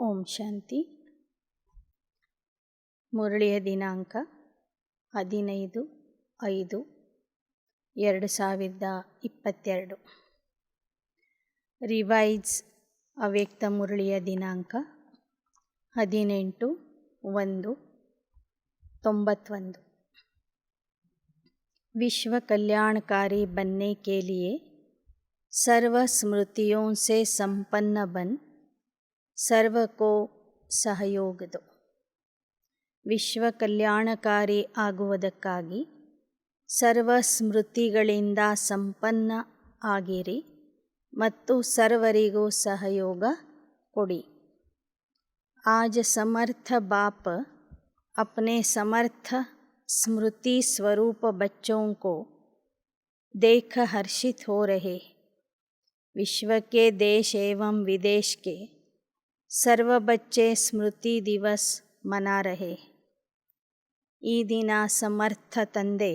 ಓಂ ಶಾಂತಿ. ಮುರಳಿಯ ದಿನಾಂಕ 15/5/2022. ರಿವೈಸ್ ಅವ್ಯಕ್ತ ಮುರಳಿಯ ದಿನಾಂಕ 18/1/91. विश्व कल्याणकारी बनने के लिए सर्व स्मृतियों से संपन्न बन सर्व को सहयोग दो. ವಿಶ್ವ ಕಲ್ಯಾಣಕಾರಿ ಆಗುವುದಕ್ಕಾಗಿ ಸರ್ವ ಸ್ಮೃತಿಗಳಿಂದ ಸಂಪನ್ನ ಆಗಿರಿ ಮತ್ತು ಸರ್ವರಿಗೂ ಸಹಯೋಗ ಕೊಡಿ. आज समर्थ बाप अपने समर्थ स्मृति स्वरूप बच्चों को देख हर्षित हो रहे. विश्व के देश एवं विदेश के सर्व बच्चे स्मृति दिवस मना रहे. ಈ ದಿನ ಸಮರ್ಥ ತಂದೆ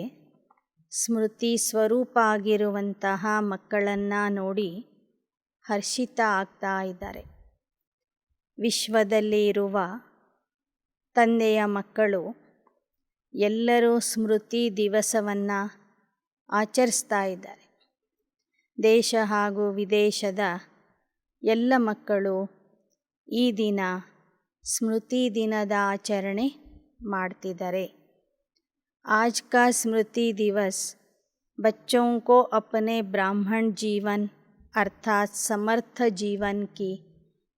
ಸ್ಮೃತಿ ಸ್ವರೂಪ ಆಗಿರುವಂತಹ ಮಕ್ಕಳನ್ನು ನೋಡಿ ಹರ್ಷಿತ ಆಗ್ತಾ ಇದ್ದಾರೆ. ವಿಶ್ವದಲ್ಲಿ ಇರುವ ತಂದೆಯ ಮಕ್ಕಳು ಎಲ್ಲರೂ ಸ್ಮೃತಿ ದಿವಸವನ್ನು ಆಚರಿಸ್ತಾ ಇದ್ದಾರೆ. ದೇಶ ಹಾಗೂ ವಿದೇಶದ ಎಲ್ಲ ಮಕ್ಕಳು ಈ ದಿನ ಸ್ಮೃತಿ ದಿನದ ಆಚರಣೆ ಮಾಡ್ತಿದ್ದಾರೆ. आज का स्मृति दिवस बच्चों को अपने ब्राह्मण जीवन अर्थात समर्थ जीवन की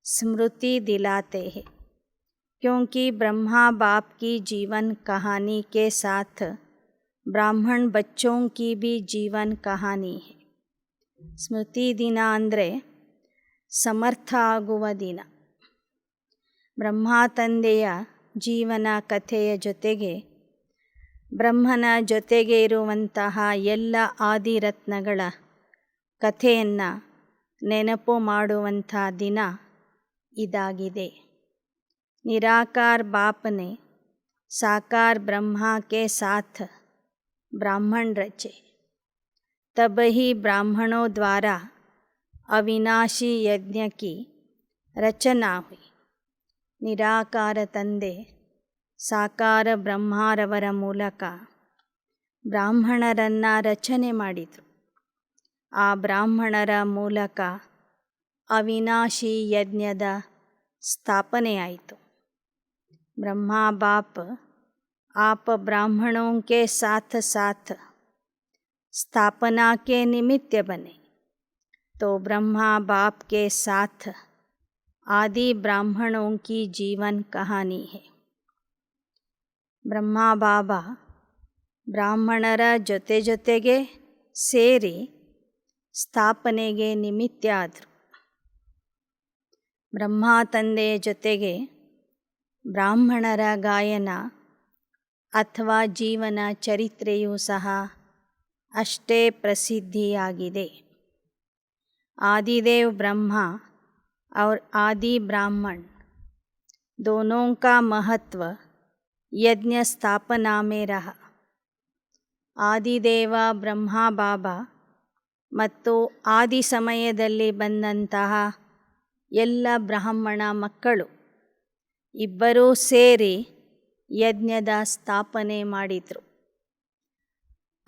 स्मृति दिलाते हैं, क्योंकि ब्रह्मा बाप की जीवन कहानी के साथ ब्राह्मण बच्चों की भी जीवन कहानी है. स्मृति दिन ಅಂದರೆ ಸಮರ್ಥ ಆಗುವ ದಿನ. ಬ್ರಹ್ಮ ತಂದೆಯ ಜೀವನ ಕಥೆಯ ಜೊತೆಗೆ ಬ್ರಹ್ಮನ ಜೊತೆಗೆ ಇರುವಂತಹ ಎಲ್ಲ ಆದಿರತ್ನಗಳ ಕಥೆಯನ್ನು ನೆನಪು ಮಾಡುವಂಥ ದಿನ ಇದಾಗಿದೆ. निराकार बाप ने साकार ब्रह्मा के साथ ब्राह्मण रचे, तब ही ब्राह्मणों द्वारा अविनाशी यज्ञ की रचना हुई. निराकार ತಂದೆ ಸಾಕಾರ ಬ್ರಹ್ಮರವರ ಮೂಲಕ ಬ್ರಾಹ್ಮಣರನ್ನು ರಚನೆ ಮಾಡಿದರು. ಆ ಬ್ರಾಹ್ಮಣರ ಮೂಲಕ ಅವಿನಾಶಿ ಯಜ್ಞದ ಸ್ಥಾಪನೆಯಾಯಿತು. ब्रह्मा बाप आप ब्राह्मणों के साथ साथ स्थापना के निमित्त बने, तो ब्रह्मा बाप के साथ आदि ब्राह्मणों की जीवन कहानी है. ब्रह्मा बाबा ಬ್ರಾಹ್ಮಣರ ಜೊತೆಗೆ ಸೇರಿ ಸ್ಥಾಪನೆಗೆ ನಿಮಿತ್ತ ಆದರು. ಬ್ರಹ್ಮ ತಂದೆಯ ಜೊತೆಗೆ ಬ್ರಾಹ್ಮಣರ ಗಾಯನ ಅಥವಾ ಜೀವನ ಚರಿತ್ರೆಯೂ ಸಹ ಅಷ್ಟೇ ಪ್ರಸಿದ್ಧಿಯಾಗಿದೆ. आदिदेव ब्रह्मा और आदि ब्राह्मण दोनों का महत्व यज्ञ स्थापना में रहा. ಆದಿದೇವ ಬ್ರಹ್ಮ ಬಾಬಾ ಮತ್ತು ಆದಿ ಸಮಯದಲ್ಲಿ ಬಂದಂತಹ ಎಲ್ಲ ಬ್ರಾಹ್ಮಣ ಮಕ್ಕಳು ಇಬ್ಬರೂ ಸೇರಿ ಯಜ್ಞದ ಸ್ಥಾಪನೆ ಮಾಡಿದರು.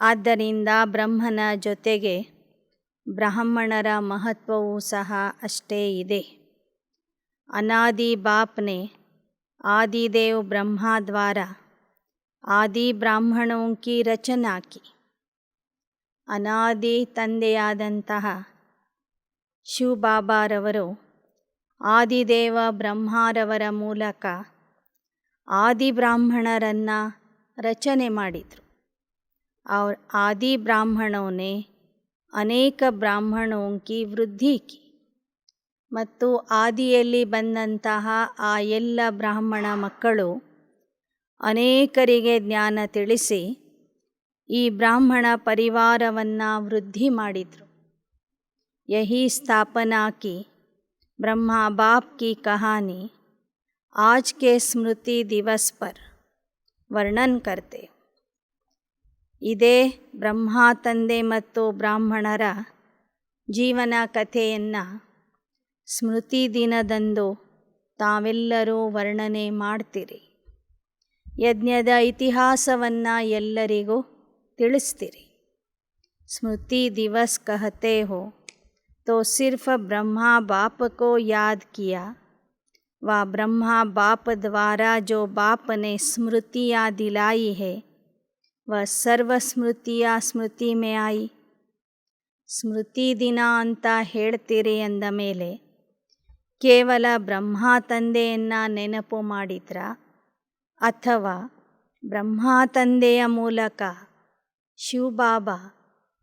ಆದ್ದರಿಂದ ಬ್ರಹ್ಮನ ಜೊತೆಗೆ ಬ್ರಾಹ್ಮಣರ ಮಹತ್ವವೂ ಸಹ ಅಷ್ಟೇ ಇದೆ. ಅನಾದಿ ಬಾಪ್ನೆ ಆದಿದೇವ್ ಬ್ರಹ್ಮ ದ್ವಾರ ಆದಿ ಬ್ರಾಹ್ಮಣೋं की ರಚನಾ ಕಿ. ಅನಾದಿ ತಂದೆಯಾದಂತಹ ಶಿವಬಾಬಾರವರು ಆದಿದೇವ ಬ್ರಹ್ಮರವರ ಮೂಲಕ ಆದಿ ಬ್ರಾಹ್ಮಣರನ್ನು ರಚನೆ ಮಾಡಿದರು. और आदि ब्राह्मणों ने ಅನೇಕ ಬ್ರಾಹ್ಮಣೋं की ವೃದ್ಧಿ ಕಿ. ಮತ್ತು ಆದಿಯಲ್ಲಿ ಬಂದಂತಹ ಆ ಎಲ್ಲ ಬ್ರಾಹ್ಮಣ ಮಕ್ಕಳು ಅನೇಕರಿಗೆ ಜ್ಞಾನ ತಿಳಿಸಿ ಈ ಬ್ರಾಹ್ಮಣ ಪರಿವಾರವನ್ನು ವೃದ್ಧಿ ಮಾಡಿದರು. ಯಹಿ ಸ್ಥಾಪನಾ ಕಿ ब्रह्मा बाप की कहानी आज के स्मृति दिवस पर वर्णन करते. ಇದೇ ಬ್ರಹ್ಮ ತಂದೆ ಮತ್ತು ಬ್ರಾಹ್ಮಣರ ಜೀವನ ಕಥೆಯನ್ನು ಸ್ಮೃತಿ ದಿನದಂದು ತಾವೆಲ್ಲರೂ ವರ್ಣನೆ ಮಾಡ್ತೀರಿ. ಯಜ್ಞದ ಇತಿಹಾಸವನ್ನು ಎಲ್ಲರಿಗೂ ತಿಳಿಸ್ತೀರಿ. स्मृति दिवस कहते हो तो सिर्फ ब्रह्मा बाप को याद किया, व ब्रह्मा बाप द्वारा जो बाप ने स्मृतियाँ दिलाई है वह सर्व स्मृतियाँ स्मृति में आई. ಸ್ಮೃತಿ ದಿನ ಅಂತ ಹೇಳ್ತೀರಿ ಅಂದ ಮೇಲೆ ಕೇವಲ ಬ್ರಹ್ಮ ತಂದೆಯನ್ನು ನೆನಪು ಮಾಡಿದ್ರ ಅಥವಾ ಬ್ರಹ್ಮ ತಂದೆಯ ಮೂಲಕ ಶಿವಬಾಬಾ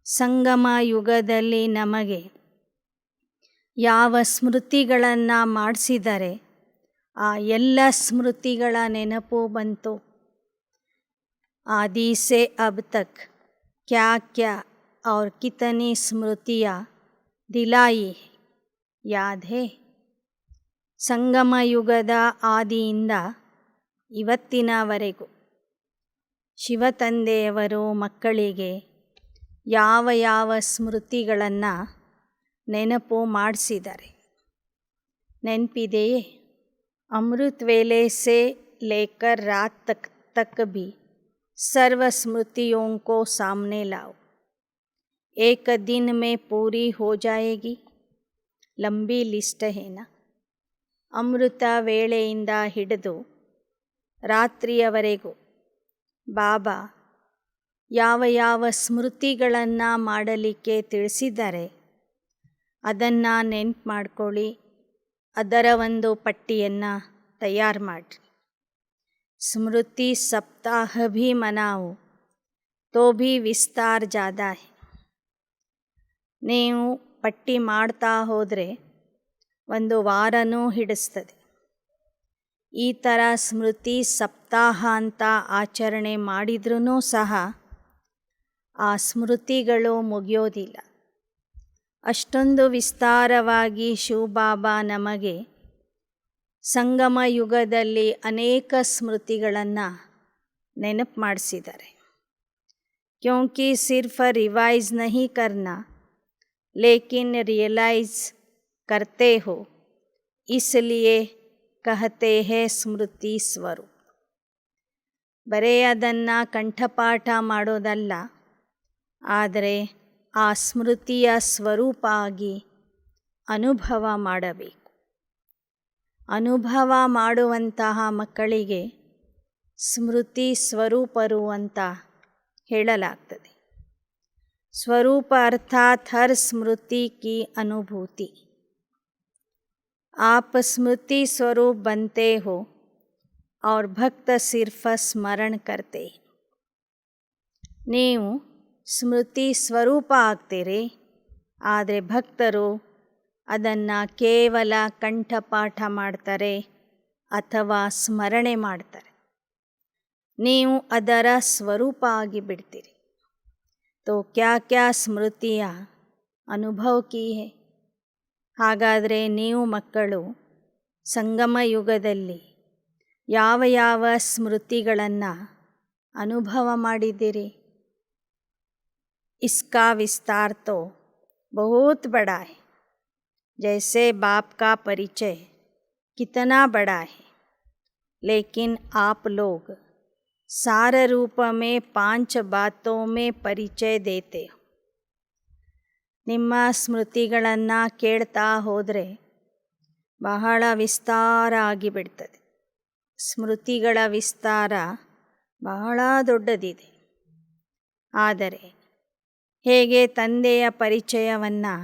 ಸಂಗಮ ಯುಗದಲ್ಲಿ ನಮಗೆ ಯಾವ ಸ್ಮೃತಿಗಳನ್ನು ಮಾಡಿಸಿದರೆ ಆ ಎಲ್ಲ ಸ್ಮೃತಿಗಳ ನೆನಪು ಬಂತು. आदि से अब तक क्या क्या और कितनी स्मृतियाँ दिलाई याद है. ಸಂಗಮ ಯುಗದ ಆದಿಯಿಂದ ಇವತ್ತಿನವರೆಗೂ ಶಿವತಂದೆಯವರು ಮಕ್ಕಳಿಗೆ ಯಾವ ಯಾವ ಸ್ಮೃತಿಗಳನ್ನು ನೆನಪು ಮಾಡಿಸಿದ್ದಾರೆ ನೆನಪಿದೆಯೇ? अमृत वेले से लेकर रात तक भी सर्व स्मृतियों को सामने लाओ, एक दिन में पूरी हो जाएगी. लंबी लिस्ट है ना. ಅಮೃತ ವೇಳೆಯಿಂದ ಹಿಡಿದು ರಾತ್ರಿಯವರೆಗೂ ಬಾಬಾ ಯಾವ ಯಾವ ಸ್ಮೃತಿಗಳನ್ನು ಮಾಡಲಿಕ್ಕೆ ತಿಳಿಸಿದ್ದಾರೆ ಅದನ್ನು ನೆನ್ಪು ಮಾಡ್ಕೊಳ್ಳಿ. ಅದರ ಒಂದು ಪಟ್ಟಿಯನ್ನು ತಯಾರು ಮಾಡಿರಿ. ಸ್ಮೃತಿ ಸಪ್ತಾಹ ಭೀ ಮನಾವು ತೋ ಭೀ ವಿಸ್ತಾರ ಜ್ಯಾದಾ ಹೈ. ನೀವು ಪಟ್ಟಿ ಮಾಡ್ತಾ ಹೋದರೆ ಒಂದು ವಾರನೂ ಹಿಡಿಸ್ತದೆ. ಈ ಥರ ಸ್ಮೃತಿ ಸಪ್ತಾಹ ಅಂತ ಆಚರಣೆ ಮಾಡಿದ್ರೂ ಸಹ ಆ ಸ್ಮೃತಿಗಳು ಮುಗಿಯೋದಿಲ್ಲ. ಅಷ್ಟೊಂದು ವಿಸ್ತಾರವಾಗಿ ಶಿವಬಾಬಾ ನಮಗೆ ಸಂಗಮ ಯುಗದಲ್ಲಿ ಅನೇಕ ಸ್ಮೃತಿಗಳನ್ನು ನೆನಪು ಮಾಡಿಸಿದ್ದಾರೆ. ಕ್ಯೋಂಕಿ ಸಿರ್ಫ್ ರಿವೈಸ್ ನಹೀ ಕರ್ನಾ ಲೇಕಿನ್ ರಿಯಲೈಸ್ करते हो, इसलिए कहते हैं ಸ್ಮೃತಿ ಸ್ವರೂಪ. ಬರೇ ಅದನ್ನು ಕಂಠಪಾಠ ಮಾಡೋದಲ್ಲ, ಆದರೆ ಆ ಸ್ಮೃತಿಯ ಸ್ವರೂಪ ಆಗಿ ಅನುಭವ ಮಾಡಬೇಕು. ಅನುಭವ ಮಾಡುವಂತಹ ಮಕ್ಕಳಿಗೆ ಸ್ಮೃತಿ ಸ್ವರೂಪರು ಅಂತ ಹೇಳಲಾಗ್ತದೆ. ಸ್ವರೂಪ ಅರ್ಥಾತ್ ಹರ್ ಸ್ಮೃತಿ ಕಿ ಅನುಭೂತಿ. आप स्मृति स्वरूप बनते हो और भक्त सिर्फ स्मरण करते. ನೀವು ಸ್ಮೃತಿ ಸ್ವರೂಪ ಆಗ್ತೀರಿ, ಆದರೆ ಭಕ್ತರು ಅದನ್ನು ಕೇವಲ ಕಂಠಪಾಠ ಮಾಡ್ತಾರೆ ಅಥವಾ ಸ್ಮರಣೆ ಮಾಡ್ತಾರೆ. ನೀವು ಅದರ ಸ್ವರೂಪ ಆಗಿಬಿಡ್ತೀರಿ. ತೋ ಕ್ಯಾ ಕ್ಯಾ ಸ್ಮೃತಿಯ ಅನುಭವ ಕಿ ಹೈ. ಹಾಗಾದರೆ ನೀವು ಮಕ್ಕಳು ಸಂಗಮ ಯುಗದಲ್ಲಿ ಯಾವ ಯಾವ ಸ್ಮೃತಿಗಳನ್ನು ಅನುಭವ ಮಾಡಿದ್ದೀರಿ? इसका विस्तार तो बहुत बड़ा है. जैसे बाप का परिचय कितना बड़ा है, लेकिन आप लोग सार रूप में 5 बातों में परिचय देते हो. ನಿಮ್ಮ ಸ್ಮೃತಿಗಳನ್ನು ಕೇಳ್ತಾ ಹೋದರೆ ಬಹಳ ವಿಸ್ತಾರ ಆಗಿಬಿಡ್ತದೆ. ಸ್ಮೃತಿಗಳ ವಿಸ್ತಾರ ಬಹಳ ದೊಡ್ಡದಿದೆ. ಆದರೆ ಹೇಗೆ ತಂದೆಯ ಪರಿಚಯವನ್ನು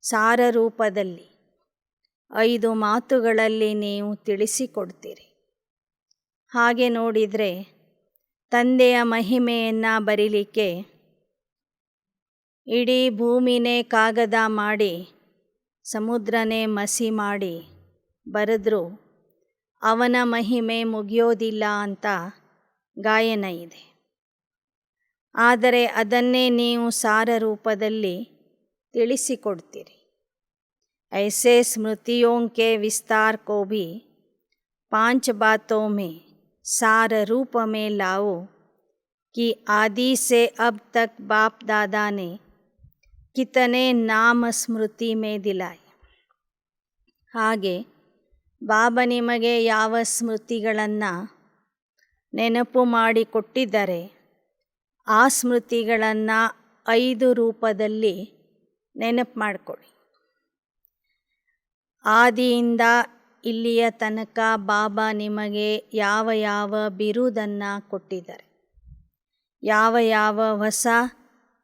ಸಾರ ರೂಪದಲ್ಲಿ 5 ಮಾತುಗಳಲ್ಲಿ ನೀವು ತಿಳಿಸಿಕೊಡ್ತೀರಿ, ಹಾಗೆ ನೋಡಿದರೆ ತಂದೆಯ ಮಹಿಮೆಯನ್ನು ಬರೀಲಿಕ್ಕೆ ಇಡೀ ಭೂಮಿನೇ ಕಾಗದ ಮಾಡಿ ಸಮುದ್ರನೇ ಮಸಿ ಮಾಡಿ ಬರೆದ್ರೂ ಅವನ ಮಹಿಮೆ ಮುಗಿಯೋದಿಲ್ಲ ಅಂತ ಗಾಯನ ಇದೆ. ಆದರೆ ಅದನ್ನೇ ನೀವು ಸಾರ ರೂಪದಲ್ಲಿ ತಿಳಿಸಿಕೊಡ್ತೀರಿ. ऐसे स्मृतियों के विस्तार को भी 5 बातों में सार रूप में लाओ कि आदि से अब तक बाप दादा ने कितने नाम स्मृति में दिलाए. ಹಾಗೆ ಬಾಬಾ ನಿಮಗೆ ಯಾವ ಸ್ಮೃತಿಗಳನ್ನು ನೆನಪು ಮಾಡಿಕೊಟ್ಟಿದ್ದಾರೆ ಆ ಸ್ಮೃತಿಗಳನ್ನು 5 ರೂಪದಲ್ಲಿ ನೆನಪು ಮಾಡಿಕೊಳ್ಳಿ. ಆದಿಯಿಂದ ಇಲ್ಲಿಯ ತನಕ ಬಾಬಾ ನಿಮಗೆ ಯಾವ ಯಾವ ಬಿರುದನ್ನು ಕೊಟ್ಟಿದ್ದಾರೆ, ಯಾವ ಯಾವ ಹೊಸ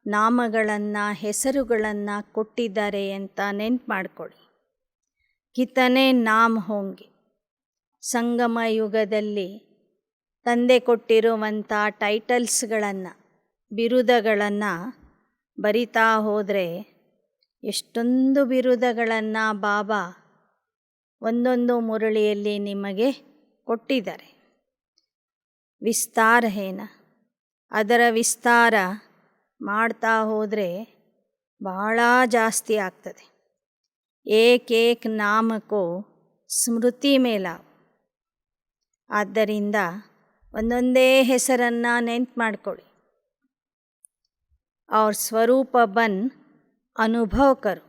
ನಾಮಗಳನ್ನು ಹೆಸರುಗಳನ್ನು ಕೊಟ್ಟಿದ್ದಾರೆ ಅಂತ ನೆನಪು ಮಾಡಿಕೊಳ್ಳಿ. ಕಿತನೆ ನಾಮ್ ಹೋಂಗೆ. ಸಂಗಮ ಯುಗದಲ್ಲಿ ತಂದೆ ಕೊಟ್ಟಿರುವಂಥ ಟೈಟಲ್ಸ್ಗಳನ್ನು, ಬಿರುದಗಳನ್ನು ಬರಿತಾ ಹೋದರೆ ಎಷ್ಟೊಂದು ಬಿರುದಗಳನ್ನು ಬಾಬಾ ಒಂದೊಂದು ಮುರಳಿಯಲ್ಲಿ ನಿಮಗೆ ಕೊಟ್ಟಿದ್ದಾರೆ. ವಿಸ್ತಾರ ಹೇನ, ಅದರ ವಿಸ್ತಾರ ಮಾಡ್ತಾ ಹೋದರೆ ಬಹಳ ಜಾಸ್ತಿ ಆಗ್ತದೆ. ಏಕ್ ನಾಮಕೋ ಸ್ಮೃತಿ ಮೇಲಾವ್. ಆದ್ದರಿಂದ ಒಂದೊಂದೇ ಹೆಸರನ್ನು ನೆನ್ಪು ಮಾಡ್ಕೊಳ್ಳಿ. और स्वरूप बन अनुभव करो,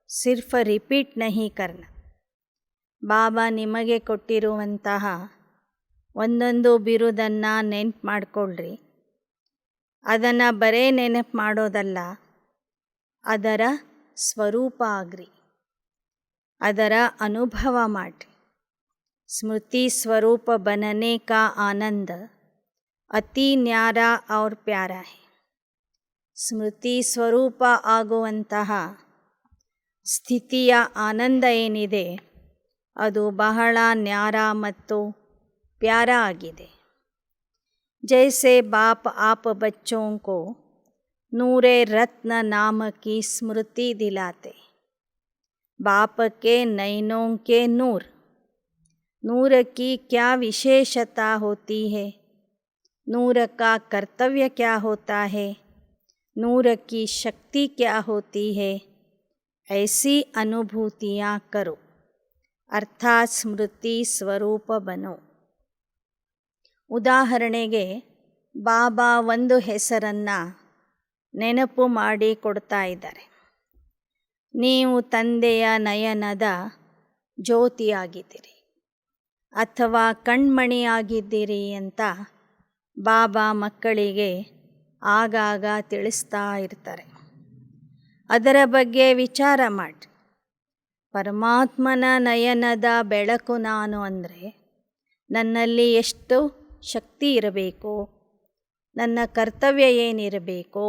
सिर्फ ರಿಪೀಟ್ नहीं करना. ಬಾಬಾ ನಿಮಗೆ ಕೊಟ್ಟಿರುವಂತಹ ಒಂದೊಂದು ಬಿರುದನ್ನು ನೆನ್ಪು ಮಾಡಿಕೊಳ್ಳ್ರಿ. ಅದನ್ನು ಬರೇ ನೆನಪು ಮಾಡೋದಲ್ಲ, ಅದರ ಸ್ವರೂಪ ಆಗ್ರಿ, ಅದರ ಅನುಭವ ಮಾಡಿರಿ. ಸ್ಮೃತಿ ಸ್ವರೂಪ बनने का आनंद ಅತಿ ನ್ಯಾರಾ और ಪ್ಯಾರಾ है. ಸ್ಮೃತಿ ಸ್ವರೂಪ ಆಗುವಂತಹ ಸ್ಥಿತಿಯ ಆನಂದ ಏನಿದೆ ಅದು ಬಹಳ ನ್ಯಾರ ಮತ್ತು ಪ್ಯಾರ ಆಗಿದೆ. जैसे बाप आप बच्चों को नूरे रत्न नाम की स्मृति दिलाते. बाप के नैनों के नूर, नूर की क्या विशेषता होती है, नूर का कर्तव्य क्या होता है, नूर की शक्ति क्या होती है, ऐसी अनुभूतियाँ करो, अर्थात स्मृति स्वरूप बनो. ಉದಾಹರಣೆಗೆ ಬಾಬಾ ಒಂದು ಹೆಸರನ್ನು ನೆನಪು ಮಾಡಿ ಕೊಡ್ತಾ ಇದ್ದಾರೆ. ನೀವು ತಂದೆಯ ನಯನದ ಜ್ಯೋತಿಯಾಗಿದ್ದೀರಿ ಅಥವಾ ಕಣ್ಮಣಿಯಾಗಿದ್ದೀರಿ ಅಂತ ಬಾಬಾ ಮಕ್ಕಳಿಗೆ ಆಗಾಗ ತಿಳಿಸ್ತಾ ಇರ್ತಾರೆ. ಅದರ ಬಗ್ಗೆ ವಿಚಾರ ಮಾಡಿ. ಪರಮಾತ್ಮನ ನಯನದ ಬೆಳಕು ನಾನು ಅಂದರೆ ನನ್ನಲ್ಲಿ ಎಷ್ಟು ಶಕ್ತಿ ಇರಬೇಕು, ನನ್ನ ಕರ್ತವ್ಯ ಏನಿರಬೇಕು,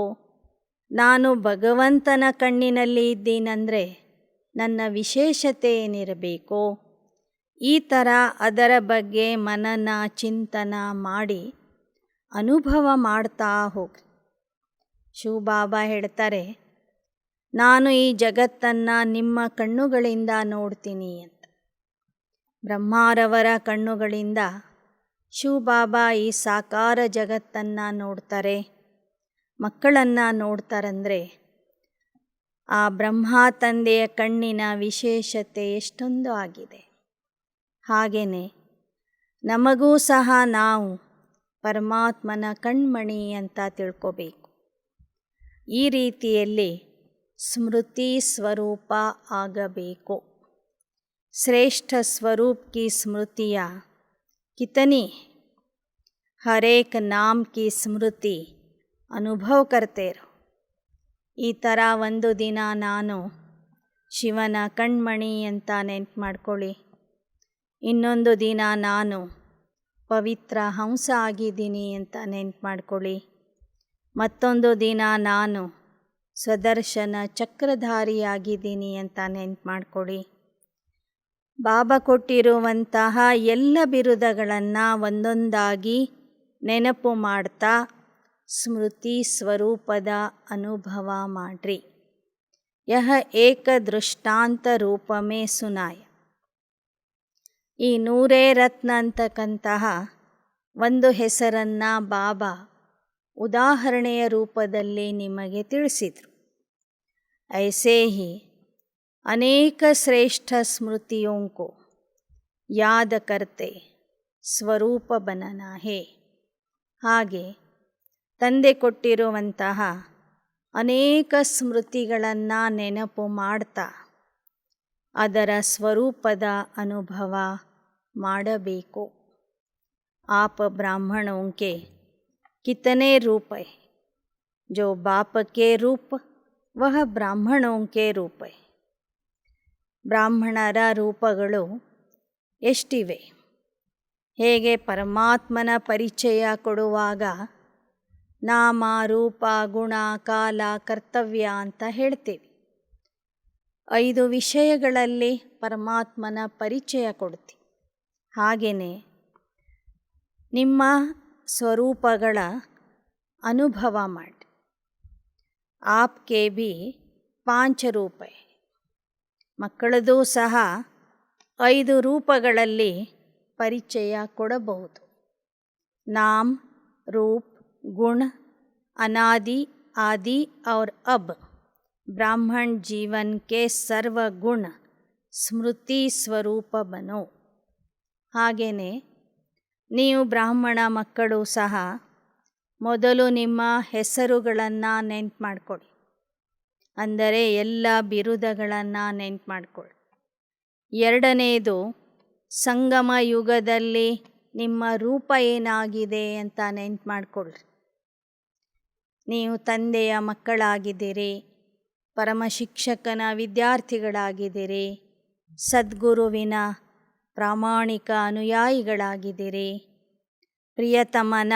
ನಾನು ಭಗವಂತನ ಕಣ್ಣಿನಲ್ಲಿ ಇದ್ದೀನಂದರೆ ನನ್ನ ವಿಶೇಷತೆ ಏನಿರಬೇಕು, ಈ ಥರ ಅದರ ಬಗ್ಗೆ ಮನನ ಚಿಂತನ ಮಾಡಿ ಅನುಭವ ಮಾಡ್ತಾ ಹೋಗಿ. ಶಿವಬಾಬಾ ಹೇಳ್ತಾರೆ, ನಾನು ಈ ಜಗತ್ತನ್ನು ನಿಮ್ಮ ಕಣ್ಣುಗಳಿಂದ ನೋಡ್ತೀನಿ ಅಂತ. ಬ್ರಹ್ಮಾರವರ ಕಣ್ಣುಗಳಿಂದ ಶಿವಬಾಬಾ ಈ ಸಾಕಾರ ಜಗತ್ತನ್ನು ನೋಡ್ತಾರೆ, ಮಕ್ಕಳನ್ನು ನೋಡ್ತಾರಂದರೆ ಆ ಬ್ರಹ್ಮ ತಂದೆಯ ಕಣ್ಣಿನ ವಿಶೇಷತೆ ಎಷ್ಟೊಂದು ಆಗಿದೆ. ಹಾಗೆಯೇ ನಮಗೂ ಸಹ ನಾವು ಪರಮಾತ್ಮನ ಕಣ್ಮಣಿ ಅಂತ ತಿಳ್ಕೋಬೇಕು. ಈ ರೀತಿಯಲ್ಲಿ ಸ್ಮೃತಿ ಸ್ವರೂಪ ಆಗಬೇಕು. ಶ್ರೇಷ್ಠ ಸ್ವರೂಪ್ ಕಿ ಸ್ಮೃತಿಯ ಕಿತನಿ ಹರ್ ಏಕ್ ನಾಮ್ ಕಿ ಸ್ಮೃತಿ ಅನುಭವ ಕರ್ತೇರು. ಈ ಥರ ಒಂದು ದಿನ ನಾನು ಶಿವನ ಕಣ್ಮಣಿ ಅಂತ ನೆನ್ಪು ಮಾಡ್ಕೊಳ್ಳಿ. ಇನ್ನೊಂದು ದಿನ ನಾನು ಪವಿತ್ರ ಹಂಸ ಆಗಿದ್ದೀನಿ ಅಂತ ನೆನ್ಪು ಮಾಡ್ಕೊಳ್ಳಿ. ಮತ್ತೊಂದು ದಿನ ನಾನು ಸ್ವದರ್ಶನ ಚಕ್ರಧಾರಿಯಾಗಿದ್ದೀನಿ ಅಂತ ನೆನ್ಪು ಮಾಡ್ಕೊಳ್ಳಿ. ಬಾಬಾ ಕೊಟ್ಟಿರುವಂತಹ ಎಲ್ಲ ಬಿರುದಗಳನ್ನು ಒಂದೊಂದಾಗಿ ನೆನಪು ಮಾಡ್ತಾ ಸ್ಮೃತಿ ಸ್ವರೂಪದ ಅನುಭವ ಮಾಡ್ರಿ. ಯಹ ಏಕ ದೃಷ್ಟಾಂತ ರೂಪಮೇ ಸುನಾಯ. ಈ ನೂರೇ ರತ್ನ ಅಂತಕ್ಕಂತಹ ಒಂದು ಹೆಸರನ್ನು ಬಾಬಾ ಉದಾಹರಣೆಯ ರೂಪದಲ್ಲಿ ನಿಮಗೆ ತಿಳಿಸಿದರು. ಐಸೇ ಹಿ ಅನೇಕ ಶ್ರೇಷ್ಠ ಸ್ಮೃತಿಯೋಂ ಕೋ ಯಾದ ಕರ್ತೆ ಸ್ವರೂಪ ಬನನಾ ಹೇ. ಹಾಗೆ ತಂದೆ ಕೊಟ್ಟಿರುವಂತಹ ಅನೇಕ ಸ್ಮೃತಿಗಳನ್ನು ನೆನಪು ಮಾಡ್ತಾ ಅದರ ಸ್ವರೂಪದ ಅನುಭವ ಮಾಡಬೇಕು. आप ब्राह्मणों के कितने रूप है? जो बाप के रूप वह ಬ್ರಾಹ್ಮಣೋಂ ಕೆ ರೂಪ. ಬ್ರಾಹ್ಮಣರ ರೂಪಗಳು ಎಷ್ಟಿವೆ? ಹೇಗೆ ಪರಮಾತ್ಮನ ಪರಿಚಯ ಕೊಡುವಾಗ ನಾಮ, ರೂಪ, ಗುಣ, ಕಾಲ, ಕರ್ತವ್ಯ ಅಂತ ಹೇಳ್ತೀವಿ. 5 ವಿಷಯಗಳಲ್ಲಿ ಪರಮಾತ್ಮನ ಪರಿಚಯ ಕೊಡ್ತೀವಿ. ಹಾಗೆಯೇ ನಿಮ್ಮ ಸ್ವರೂಪಗಳ ಅನುಭವ ಮಾಡಿ. ಆಪ್ಗೆ ಭಿ 5 ರೂಪ. ಮಕ್ಕಳದು ಸಹ 5 ರೂಪಗಳಲ್ಲಿ ಪರಿಚಯ ಕೊಡಬಹುದು. ನಾಮ್, ರೂಪ್, ಗುಣ, ಅನಾದಿ, ಆದಿ और अब ಬ್ರಾಹ್ಮಣ ಜೀವನ್ ಕೆ ಸರ್ವ ಗುಣ ಸ್ಮೃತಿ ಸ್ವರೂಪ ಬನೋ. ಹಾಗೆಯೇ ನೀವು ಬ್ರಾಹ್ಮಣ ಮಕ್ಕಳು ಸಹ ಮೊದಲು ನಿಮ್ಮ ಹೆಸರುಗಳನ್ನು ನೆನ್ಪು ಮಾಡಿಕೊಳ್ಳಿ. ಅಂದರೆ ಎಲ್ಲ ಬಿರುದಗಳನ್ನು ನೆನ್ಪು ಮಾಡಿಕೊಳ್ಳಿ. 2ನೇದು ಸಂಗಮ ಯುಗದಲ್ಲಿ ನಿಮ್ಮ ರೂಪ ಏನಾಗಿದೆ ಅಂತ ನೆನ್ಪು ಮಾಡಿಕೊಳ್ಳಿ. ನೀವು ತಂದೆಯ ಮಕ್ಕಳಾಗಿದ್ದೀರಿ, ಪರಮಶಿಕ್ಷಕನ ವಿದ್ಯಾರ್ಥಿಗಳಾಗಿದ್ದೀರಿ, ಸದ್ಗುರುವಿನ ಪ್ರಾಮಾಣಿಕ ಅನುಯಾಯಿಗಳಾಗಿದ್ದೀರಿ, ಪ್ರಿಯತಮನ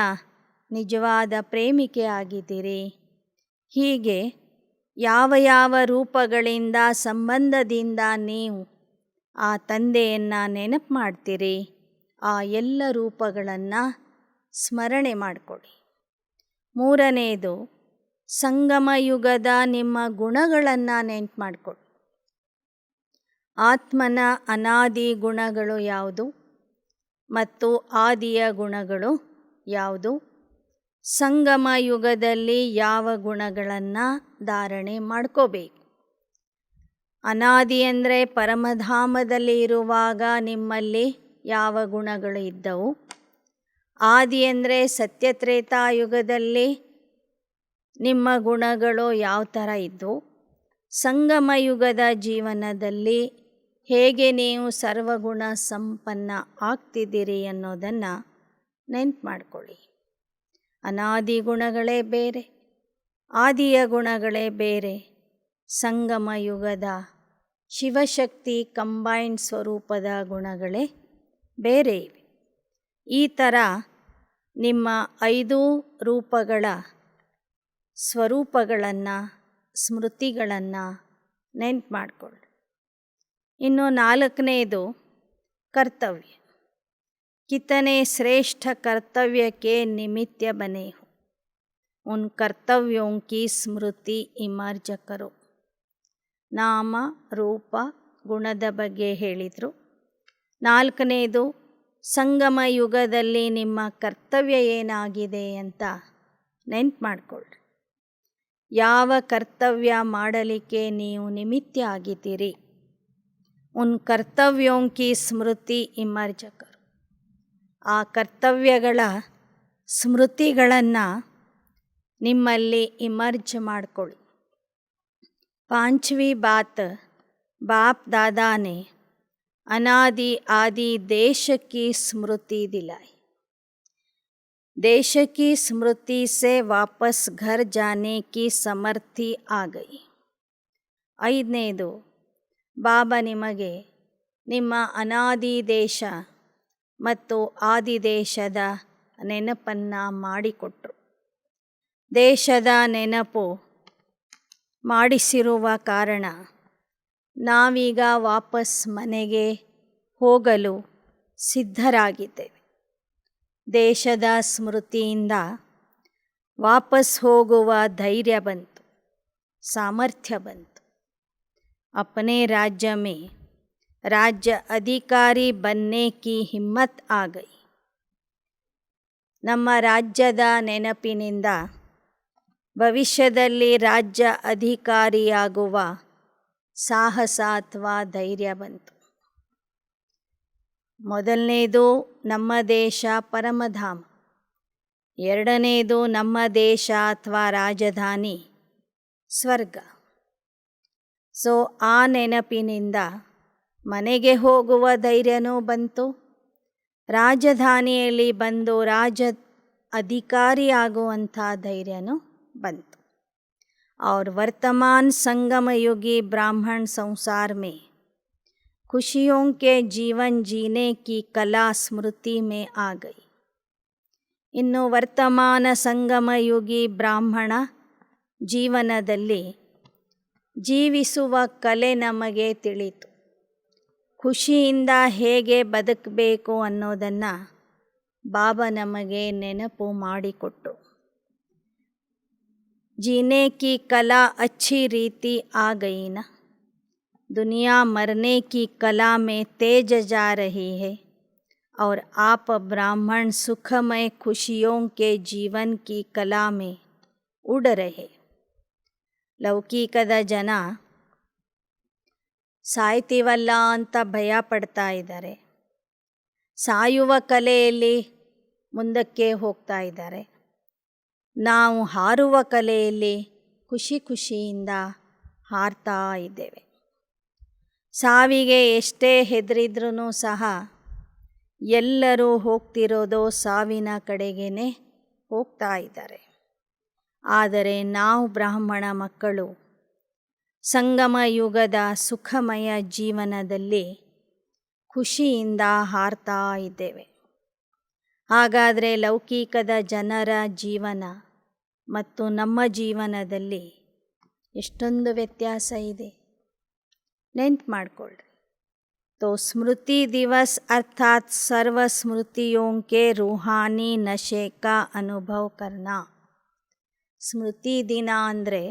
ನಿಜವಾದ ಪ್ರೇಮಿಕೆ ಆಗಿದ್ದೀರಿ. ಹೀಗೆ ಯಾವ ಯಾವ ರೂಪಗಳಿಂದ ಸಂಬಂಧದಿಂದ ನೀವು ಆ ತಂದೆಯನ್ನು ನೆನಪು ಮಾಡ್ತೀರಿ, ಆ ಎಲ್ಲ ರೂಪಗಳನ್ನು ಸ್ಮರಣೆ ಮಾಡಿಕೊಳ್ಳಿ. 3ನೇದು ಸಂಗಮ ಯುಗದ ನಿಮ್ಮ ಗುಣಗಳನ್ನು ನೆನ್ಪು ಮಾಡಿಕೊಳ್ಳಿ. ಆತ್ಮನ ಅನಾದಿ ಗುಣಗಳು ಯಾವುದು ಮತ್ತು ಆದಿಯ ಗುಣಗಳು ಯಾವುದು? ಸಂಗಮ ಯುಗದಲ್ಲಿ ಯಾವ ಗುಣಗಳನ್ನು ಧಾರಣೆ ಮಾಡ್ಕೋಬೇಕು? ಅನಾದಿ ಅಂದರೆ ಪರಮಧಾಮದಲ್ಲಿ ಇರುವಾಗ ನಿಮ್ಮಲ್ಲಿ ಯಾವ ಗುಣಗಳು ಇದ್ದವು? ಆದಿ ಅಂದರೆ ಸತ್ಯತ್ರೇತಾಯುಗದಲ್ಲಿ ನಿಮ್ಮ ಗುಣಗಳು ಯಾವ ಥರ ಇದ್ದವು? ಸಂಗಮ ಯುಗದ ಜೀವನದಲ್ಲಿ ಹೇಗೆ ನೀವು ಸರ್ವಗುಣ ಸಂಪನ್ನ ಆಗ್ತಿದ್ದೀರಿ ಅನ್ನೋದನ್ನು ನೆನ್ಪು ಮಾಡಿಕೊಳ್ಳಿ. ಅನಾದಿ ಗುಣಗಳೇ ಬೇರೆ, ಆದಿಯ ಗುಣಗಳೇ ಬೇರೆ, ಸಂಗಮ ಯುಗದ ಶಿವಶಕ್ತಿ ಕಂಬೈನ್ಡ್ ಸ್ವರೂಪದ ಗುಣಗಳೇ ಬೇರೆ ಇವೆ. ಈ ಥರ ನಿಮ್ಮ 5 ರೂಪಗಳ ಸ್ವರೂಪಗಳನ್ನು, ಸ್ಮೃತಿಗಳನ್ನು ನೆನ್ಪು ಮಾಡಿಕೊಳ್ಳಿ. ಇನ್ನು 4ನೇದು ಕರ್ತವ್ಯ. ಕಿತನೆ ಶ್ರೇಷ್ಠ कर्तव्य के निमित्त बने हो, उन कर्तव्यों की स्मृति इमर्ज करो. ನಾಮ, ರೂಪ, ಗುಣದ ಬಗ್ಗೆ ಹೇಳಿದರು. 4ನೇದು ಸಂಗಮ ಯುಗದಲ್ಲಿ ನಿಮ್ಮ ಕರ್ತವ್ಯ ಏನಾಗಿದೆ ಅಂತ ನೆನ್ಪು ಮಾಡಿಕೊಳ್ಳಿ. ಯಾವ ಕರ್ತವ್ಯ ಮಾಡಲಿಕ್ಕೆ ನೀವು ನಿಮಿತ್ತ ಆಗಿದ್ದೀರಿ? ಉನ್ ಕರ್ತವ್ಯೋಂ ಕಿ ಸ್ಮೃತಿ ಇಮರ್ಜ ಕರೋ. ಆ ಕರ್ತವ್ಯಗಳ ಸ್ಮೃತಿಗಳನ್ನು ನಿಮ್ಮಲ್ಲಿ ಇಮರ್ಜ್ ಮಾಡಿಕೊಳ್ಳಿ. 5वीं बात, बाप दादा ने अनादि आदि देश की स्मृति दिलाई. देश की स्मृति से वापस घर जाने की समर्थी आ गई. 5ನೇದು ಬಾಬಾ ನಿಮಗೆ ನಿಮ್ಮ ಅನಾದಿ ದೇಶ ಮತ್ತು ಆದಿ ದೇಶದ ನೆನಪನ್ನು ಮಾಡಿಕೊಟ್ರು. ದೇಶದ ನೆನಪು ಮಾಡಿಸಿರುವ ಕಾರಣ ನಾವೀಗ ವಾಪಸ್ ಮನೆಗೆ ಹೋಗಲು ಸಿದ್ಧರಾಗಿದ್ದೇವೆ. ದೇಶದ ಸ್ಮೃತಿಯಿಂದ ವಾಪಸ್ ಹೋಗುವ ಧೈರ್ಯ ಬಂತು, ಸಾಮರ್ಥ್ಯ ಬಂತು. अपने राज्य में राज्य अधिकारी बनने की हिम्मत आ गई. ನಮ್ಮ ರಾಜ್ಯದ ನೆನಪಿನಿಂದ ಭವಿಷ್ಯದಲ್ಲಿ ರಾಜ್ಯ ಅಧಿಕಾರಿಯಾಗುವ ಸಾಹಸ ಅಥವಾ ಧೈರ್ಯ ಬಂತು. ಮೊದಲನೇದು ನಮ್ಮ ದೇಶ ಪರಮಧಾಮ, 2ನೇದು ನಮ್ಮ ದೇಶ ಅಥವಾ ರಾಜಧಾನಿ ಸ್ವರ್ಗ. ಸೊ ಆ ನೆನಪಿನಿಂದ ಮನೆಗೆ ಹೋಗುವ ಧೈರ್ಯನೂ ಬಂತು, ರಾಜಧಾನಿಯಲ್ಲಿ ಬಂದು ಅಧಿಕಾರಿಯಾಗುವಂಥ ಧೈರ್ಯನೂ ಬಂತು. और वर्तमान संगम युगी ब्राह्मण संसार में खुशियों के जीवन जीने की कला स्मृति में आ गई. ಇನ್ನು ವರ್ತಮಾನ ಸಂಗಮಯುಗಿ ಬ್ರಾಹ್ಮಣ ಜೀವನದಲ್ಲಿ ಜೀವಿಸುವ ಕಲೆ ನಮಗೆ ತಿಳಿತು. ಖುಷಿಯಿಂದ ಹೇಗೆ ಬದುಕಬೇಕು ಅನ್ನೋದನ್ನು ಬಾಬಾ ನಮಗೆ ನೆನಪು ಮಾಡಿಕೊಟ್ಟರು. जीने की कला अच्छी रीति आ गई ना, दुनिया मरने की कला में तेज जा रही है और आप ब्राह्मण सुखमय खुशियों के जीवन की कला में उड़ रहे. ಲೌಕಿಕದ ಜನ ಸಾಯ್ತೀವಲ್ಲ ಅಂತ ಭಯ ಪಡ್ತಾ ಇದ್ದಾರೆ, ಸಾಯುವ ಕಲೆಯಲ್ಲಿ ಮುಂದಕ್ಕೆ ಹೋಗ್ತಾ ಇದ್ದಾರೆ. ನಾವು ಹಾರುವ ಕಲೆಯಲ್ಲಿ ಖುಷಿಯಿಂದ ಹಾರ್ತಾ ಇದ್ದೇವೆ. ಸಾವಿಗೆ ಎಷ್ಟೇ ಹೆದರಿದ್ರೂ ಸಹ ಎಲ್ಲರೂ ಹೋಗ್ತಿರೋದು ಸಾವಿನ ಕಡೆಗೇ ಹೋಗ್ತಾ ಇದ್ದಾರೆ. ಆದರೆ ನಾವು ಬ್ರಾಹ್ಮಣ ಮಕ್ಕಳು ಸಂಗಮ ಯುಗದ ಸುಖಮಯ ಜೀವನದಲ್ಲಿ ಖುಷಿಯಿಂದ ಹಾರ್ತಾ ಇದ್ದೇವೆ. ಹಾಗಾದರೆ ಲೌಕಿಕದ ಜನರ ಜೀವನ ಮತ್ತು ನಮ್ಮ ಜೀವನದಲ್ಲಿ ಎಷ್ಟೊಂದು ವ್ಯತ್ಯಾಸ ಇದೆ, ನೆನ್ಪು ಮಾಡಿಕೊಳ್ಳ್ರಿ. तो स्मृति दिवस अर्थात सर्व स्मृतियों के रूहानी नशे का अनुभव करना. ಸ್ಮೃತಿ ದಿನ ಅಂದರೆ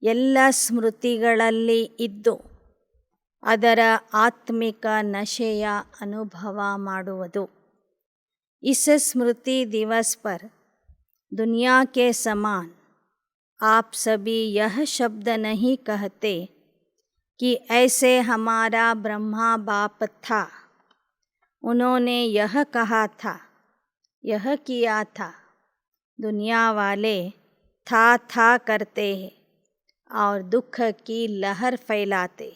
ಎಲ್ಲ ಸ್ಮೃತಿಗಳಲ್ಲಿ ಇದ್ದು ಅದರ ಆತ್ಮಿಕ ನಶೆಯ ಅನುಭವ ಮಾಡುವುದು. इस स्मृति दिवस पर दुनिया के समान आप सभी यह शब्द नहीं कहते कि ऐसे हमारा ब्रह्मा बाप था, उन्होंने यह कहा था, यह किया था. दुनिया वाले था करते हैं और दुख की लहर फैलाते,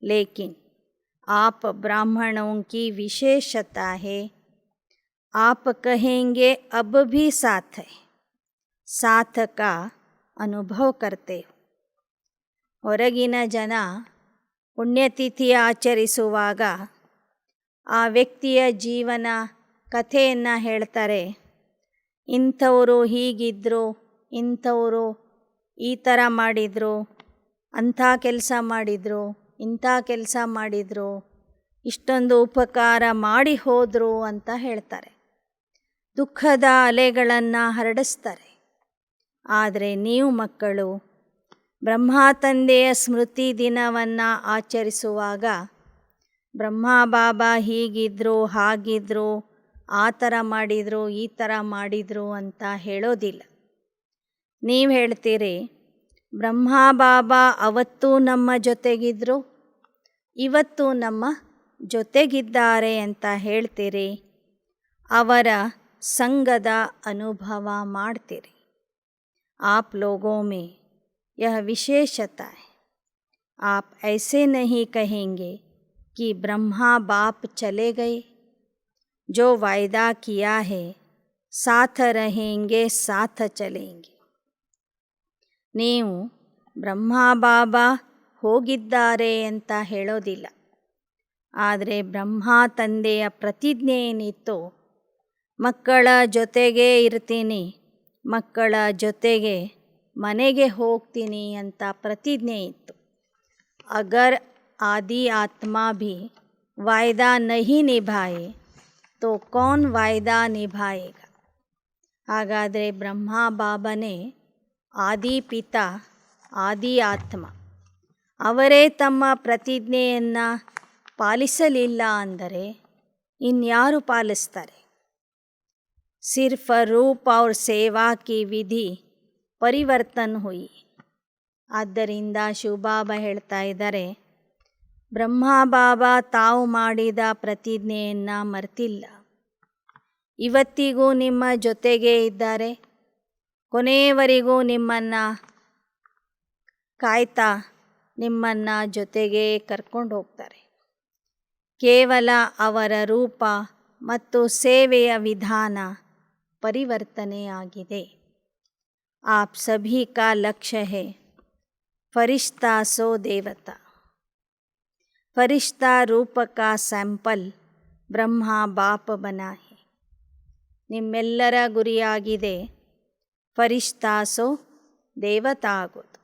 लेकिन आप ब्राह्मणों की विशेषता है, आप कहेंगे अब भी साथ है, साथ का अनुभव करते हो. ಹೊರಗಿನ ಜನ ಪುಣ್ಯತಿಥಿ ಆಚರಿಸುವಾಗ ಆ ವ್ಯಕ್ತಿಯ ಜೀವನ ಕಥೆಯನ್ನು ಹೇಳ್ತಾರೆ. ಇಂಥವರು ಹೀಗಿದ್ದರು, ಇಂಥವರು ಈ ಥರ ಮಾಡಿದರು, ಅಂಥ ಕೆಲಸ ಮಾಡಿದರು, ಇಂಥ ಕೆಲಸ ಮಾಡಿದರು, ಇಷ್ಟೊಂದು ಉಪಕಾರ ಮಾಡಿ ಹೋದರು ಅಂತ ಹೇಳ್ತಾರೆ. ದುಃಖದ ಅಲೆಗಳನ್ನು ಹರಡಿಸ್ತಾರೆ. ಆದರೆ ನೀವು ಮಕ್ಕಳು ಬ್ರಹ್ಮ ತಂದೆಯ ಸ್ಮೃತಿ ದಿನವನ್ನು ಆಚರಿಸುವಾಗ ಬ್ರಹ್ಮ ಬಾಬಾ ಹೀಗಿದ್ದರು, ಹಾಗಿದ್ದರು, ಆ ಥರ ಮಾಡಿದರು, ಈ ಥರ ಮಾಡಿದರು ಅಂತ ಹೇಳೋದಿಲ್ಲ. ನೀವು ಹೇಳ್ತೀರಿ, ಬ್ರಹ್ಮ ಬಾಬಾ ಅವತ್ತೂ ನಮ್ಮ ಜೊತೆಗಿದ್ದರು, ಇವತ್ತು ನಮ್ಮ ಜೊತೆಗಿದ್ದಾರೆ ಅಂತ ಹೇಳ್ತೀರಿ. ಅವರ ಸಂಗದ ಅನುಭವ ಮಾಡ್ತೀರಿ. आप लोगों में यह विशेषता है. आप ऐसे नहीं कहेंगे कि ब्रह्मा बाप चले गए, जो वायदा किया है साथ रहेंगे साथ चलेंगे. ನೀವು ಬ್ರಹ್ಮ ಬಾಬಾ ಹೋಗಿದ್ದಾರೆ ಅಂತ ಹೇಳೋದಿಲ್ಲ. ಆದರೆ ಬ್ರಹ್ಮ ತಂದೆಯ ಪ್ರತಿಜ್ಞೆ ಏನಿತ್ತು, ಮಕ್ಕಳ ಜೊತೆಗೇ ಇರ್ತೀನಿ, ಮಕ್ಕಳ ಜೊತೆಗೆ ಮನೆಗೆ ಹೋಗ್ತೀನಿ ಅಂತ ಪ್ರತಿಜ್ಞೆ ಇತ್ತು. ಅಗರ್ ಆದಿ ಆತ್ಮ ಭಿ ವಾಯ್ದಾ ನಹಿ ನಿಭಾಯೆ ತೋ ಕೌನ್ ವಾಯ್ದಾ ನಿಭಾಯೇಗ. ಹಾಗಾದರೆ ಬ್ರಹ್ಮ ಬಾಬನೇ ಆದಿ ಪಿತಾ, ಆದಿ ಆತ್ಮ, ಅವರೇ ತಮ್ಮ ಪ್ರತಿಜ್ಞೆಯನ್ನು ಪಾಲಿಸಲಿಲ್ಲ ಅಂದರೆ ಇನ್ಯಾರು ಪಾಲಿಸ್ತಾರೆ? सिर्फ रूप और सेवा की विधि ಪರಿವರ್ತನ ಹುಯಿ. ಆದ್ದರಿಂದ ಶಿವಬಾಬಾ ಹೇಳ್ತಾ ಇದ್ದಾರೆ, ಬ್ರಹ್ಮ ಬಾಬಾ ತಾವು ಮಾಡಿದ ಪ್ರತಿಜ್ಞೆಯನ್ನು ಮರೆತಿಲ್ಲ. ಇವತ್ತಿಗೂ ನಿಮ್ಮ ಜೊತೆಗೇ ಇದ್ದಾರೆ, ಕೊನೆಯವರೆಗೂ ನಿಮ್ಮನ್ನು ಕಾಯ್ತಾ ನಿಮ್ಮನ್ನು ಜೊತೆಗೆ ಕರ್ಕೊಂಡು ಹೋಗ್ತಾರೆ. ಕೇವಲ ಅವರ ರೂಪ ಮತ್ತು ಸೇವೆಯ ವಿಧಾನ ಪರಿವರ್ತನೆಯಾಗಿದೆ. आप सभी का लक्ष्य है फरिश्ता सो देवता. फरिश्ता रूप का सैंपल ಬ್ರಹ್ಮ ಬಾಪ ಬನಾ ಹೈ. ನಿಮ್ಮೆಲ್ಲರ ಗುರಿಯಾಗಿದೆ ಫರಿಶ್ತಾ ಸೋ ದೇವತಾ ಆಗೋದು.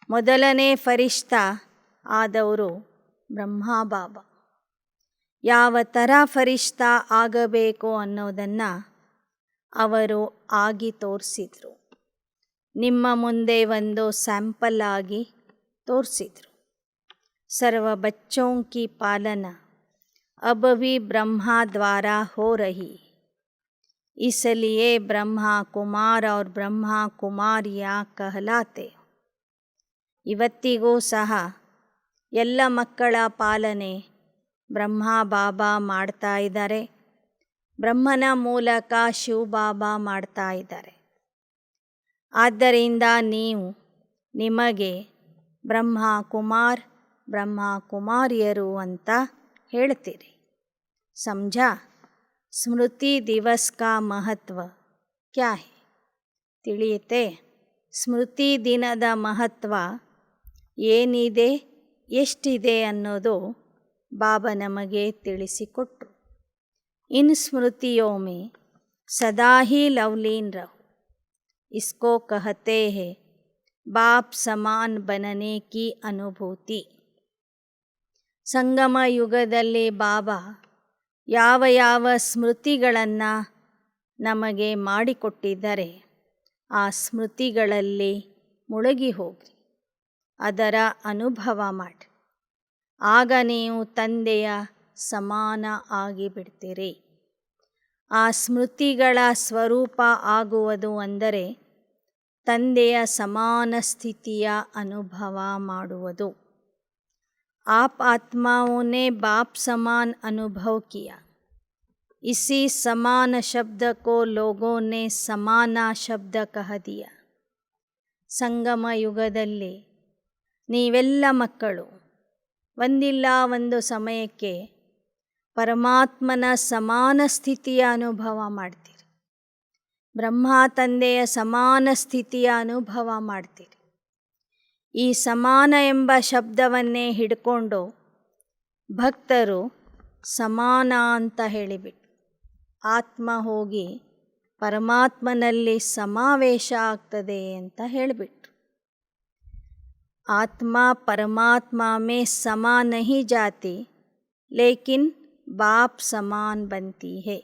ಮೊದಲನೇ ಫರಿಶ್ತಾ ಆದವರು ಬ್ರಹ್ಮ ಬಾಬಾ. ಯಾವ ಥರ ಫರಿಶ್ತಾ ಆಗಬೇಕು ಅನ್ನೋದನ್ನು ಅವರು ಆಗಿ ತೋರಿಸಿದರು. ನಿಮ್ಮ ಮುಂದೆ ಒಂದು ಸ್ಯಾಂಪಲ್ ಆಗಿ ತೋರಿಸಿದರು. ಸರ್ವ ಬಚ್ಚೋं की पालना अब भी ब्रह्मा द्वारा हो रही, इसलिए ब्रह्मा कुमार और ब्रह्मा कुमारियाँ कहलाते. ಇವತ್ತಿಗೂ ಸಹ ಎಲ್ಲ ಮಕ್ಕಳ ಪಾಲನೆ ಬ್ರಹ್ಮ ಬಾಬಾ ಮಾಡ್ತಾ ಇದ್ದಾರೆ. ಬ್ರಹ್ಮನ ಮೂಲಕ ಶಿವ ಬಾಬಾ ಮಾಡ್ತಾ ಇದ್ದಾರೆ. ಆದ್ದರಿಂದ ನೀವು ನಿಮಗೆ ಬ್ರಹ್ಮ ಕುಮಾರ್ ಬ್ರಹ್ಮ ಕುಮಾರಿಯರು ಅಂತ ಹೇಳ್ತೀರಿ. ಸಮझा? ಸ್ಮೃತಿ ದಿವಸ್ ಕಾ ಮಹತ್ವ ಕ್ಯಾ ಹೈ? ತಿಳಿಯುತ್ತೆ? ಸ್ಮೃತಿ ದಿನದ ಮಹತ್ವ ಏನಿದೆ, ಎಷ್ಟಿದೆ ಅನ್ನೋದು ಬಾಬಾ ನಮಗೆ ತಿಳಿಸಿಕೊಟ್ರು. इन स्मृतियों में सदा ही लवलीन रहो, इसको कहते हैं बाप समान बनने की अनुभूति. ಸಂಗಮ ಯುಗದಲ್ಲಿ ಬಾಬಾ ಯಾವ ಯಾವ ಸ್ಮೃತಿಗಳನ್ನು ನಮಗೆ ಮಾಡಿಕೊಟ್ಟಿದ್ದಾರೆ ಆ ಸ್ಮೃತಿಗಳಲ್ಲಿ ಮುಳುಗಿ ಹೋಗ್ರಿ, ಅದರ ಅನುಭವ ಮಾಡಿ. ಆಗ ನೀವು ತಂದೆಯ ಸಮಾನ ಆಗಿಬಿಡ್ತೀರಿ. ಆ ಸ್ಮೃತಿಗಳ ಸ್ವರೂಪ ಆಗುವುದು ಅಂದರೆ ತಂದೆಯ ಸಮಾನ ಸ್ಥಿತಿಯ ಅನುಭವ ಮಾಡುವುದು. आप आत्माओं ने बाप समान अनुभव किया. इसी समान शब्द को लोगों ने समाना शब्द कह दिया. ಸಂಗಮ ಯುಗದಲ್ಲಿ ನೀವೆಲ್ಲ ಮಕ್ಕಳು ಒಂದಿಲ್ಲ ಒಂದು ಸಮಯಕ್ಕೆ ಪರಮಾತ್ಮನ ಸಮಾನ ಸ್ಥಿತಿಯ ಅನುಭವ ಮಾಡ್ತೀರಿ. ಬ್ರಹ್ಮ ತಂದೆಯ ಸಮಾನ ಸ್ಥಿತಿಯ ಅನುಭವ ಮಾಡ್ತೀರಿ. ಈ ಸಮಾನ ಎಂಬ ಶಬ್ದವನ್ನೇ ಹಿಡ್ಕೊಂಡು ಭಕ್ತರು ಸಮಾನ ಅಂತ ಹೇಳಿಬಿಟ್ಟು ಆತ್ಮ ಹೋಗಿ ಪರಮಾತ್ಮನಲ್ಲಿ ಸಮಾವೇಶ ಆಗ್ತದೆ ಅಂತ ಹೇಳಿಬಿಟ್ರು. आत्मा परमात्मा में समा नहीं जाती, लेकिन बाप समान बनती है.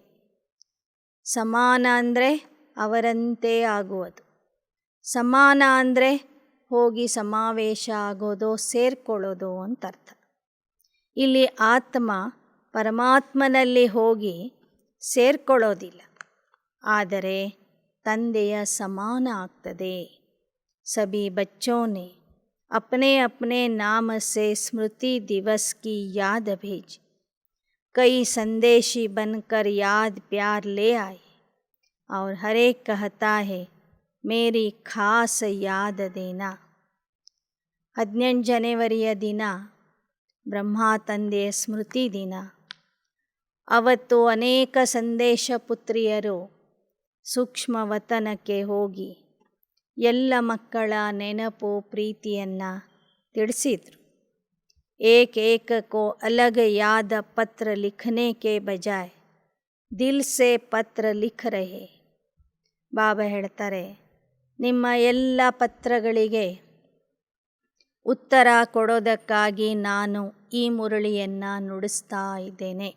ಸಮಾನ ಅಂದರೆ ಅವರಂತೆ ಆಗುವುದು. ಸಮಾನ ಅಂದರೆ ಹೋಗಿ ಸಮಾವೇಶ ಆಗೋದು, ಸೇರ್ಕೊಳ್ಳೋದು ಅಂತ ಅರ್ಥ. ಇಲ್ಲಿ ಆತ್ಮ ಪರಮಾತ್ಮನಲ್ಲಿ ಹೋಗಿ ಸೇರ್ಕೊಳ್ಳೋದಿಲ್ಲ, ಆದರೆ ತಂದೆಯ ಸಮಾನ ಆಗ್ತದೆ. ಸಭಿ ಬಚ್ಚೋನೆ अपने अपने नाम से स्मृति दिवस की याद भेज. कई संदेशी बनकर याद प्यार ले आए और हर एक कहता है मेरी खास याद देना. 18 ಜನವರಿಯ ದಿನ ಬ್ರಹ್ಮ ತಂದೆಯ ಸ್ಮೃತಿ ದಿನ. ಅವತ್ತು ಅನೇಕ ಸಂದೇಶ ಪುತ್ರಿಯರು ಸೂಕ್ಷ್ಮ ವತನಕ್ಕೆ ಹೋಗಿ ಎಲ್ಲ ಮಕ್ಕಳ ನೆನಪು ಪ್ರೀತಿಯನ್ನು ತಿಳಿಸಿದರು. एक एक को अलग याद पत्र लिखने के बजाय दिल से पत्र लिख रहे. ಬಾಬಾ ಹೇಳ್ತಾರೆ, ನಿಮ್ಮ ಎಲ್ಲ ಪತ್ರಗಳಿಗೆ ಉತ್ತರ ಕೊಡೋದಕ್ಕಾಗಿ ನಾನು ಈ ಮುರಳಿಯನ್ನು ನುಡಿಸ್ತಾ ಇದ್ದೇನೆ.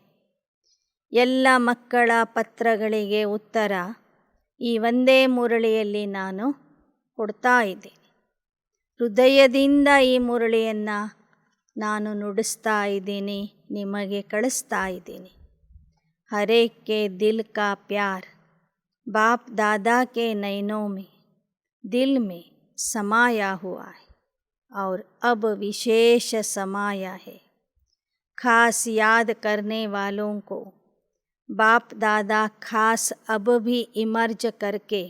ಎಲ್ಲ ಮಕ್ಕಳ ಪತ್ರಗಳಿಗೆ ಉತ್ತರ ಈ ಒಂದೇ ಮುರಳಿಯಲ್ಲಿ ನಾನು ಕೊಡ್ತಾ ಇದ್ದೇನೆ. ಹೃದಯದಿಂದ ಈ ಮುರಳಿಯನ್ನು ನಾನು ನುಡಿಸ್ತಾ ಇದ್ದೀನಿ, ನಿಮಗೆ ಕಳಿಸ್ತಾ ಇದ್ದೀನಿ. ಹರೇಕ್ ಕೆ ದಿಲ್ ಕಾ ಪ್ಯಾರ್ ಬಾಪ್ ದಾದಾ ಕೆ ನೈನೋं में दिल में समाया हुआ है और अब विशेष समाया है. खास याद करने वालों को बाप दादा खास अब भी इमर्ज करके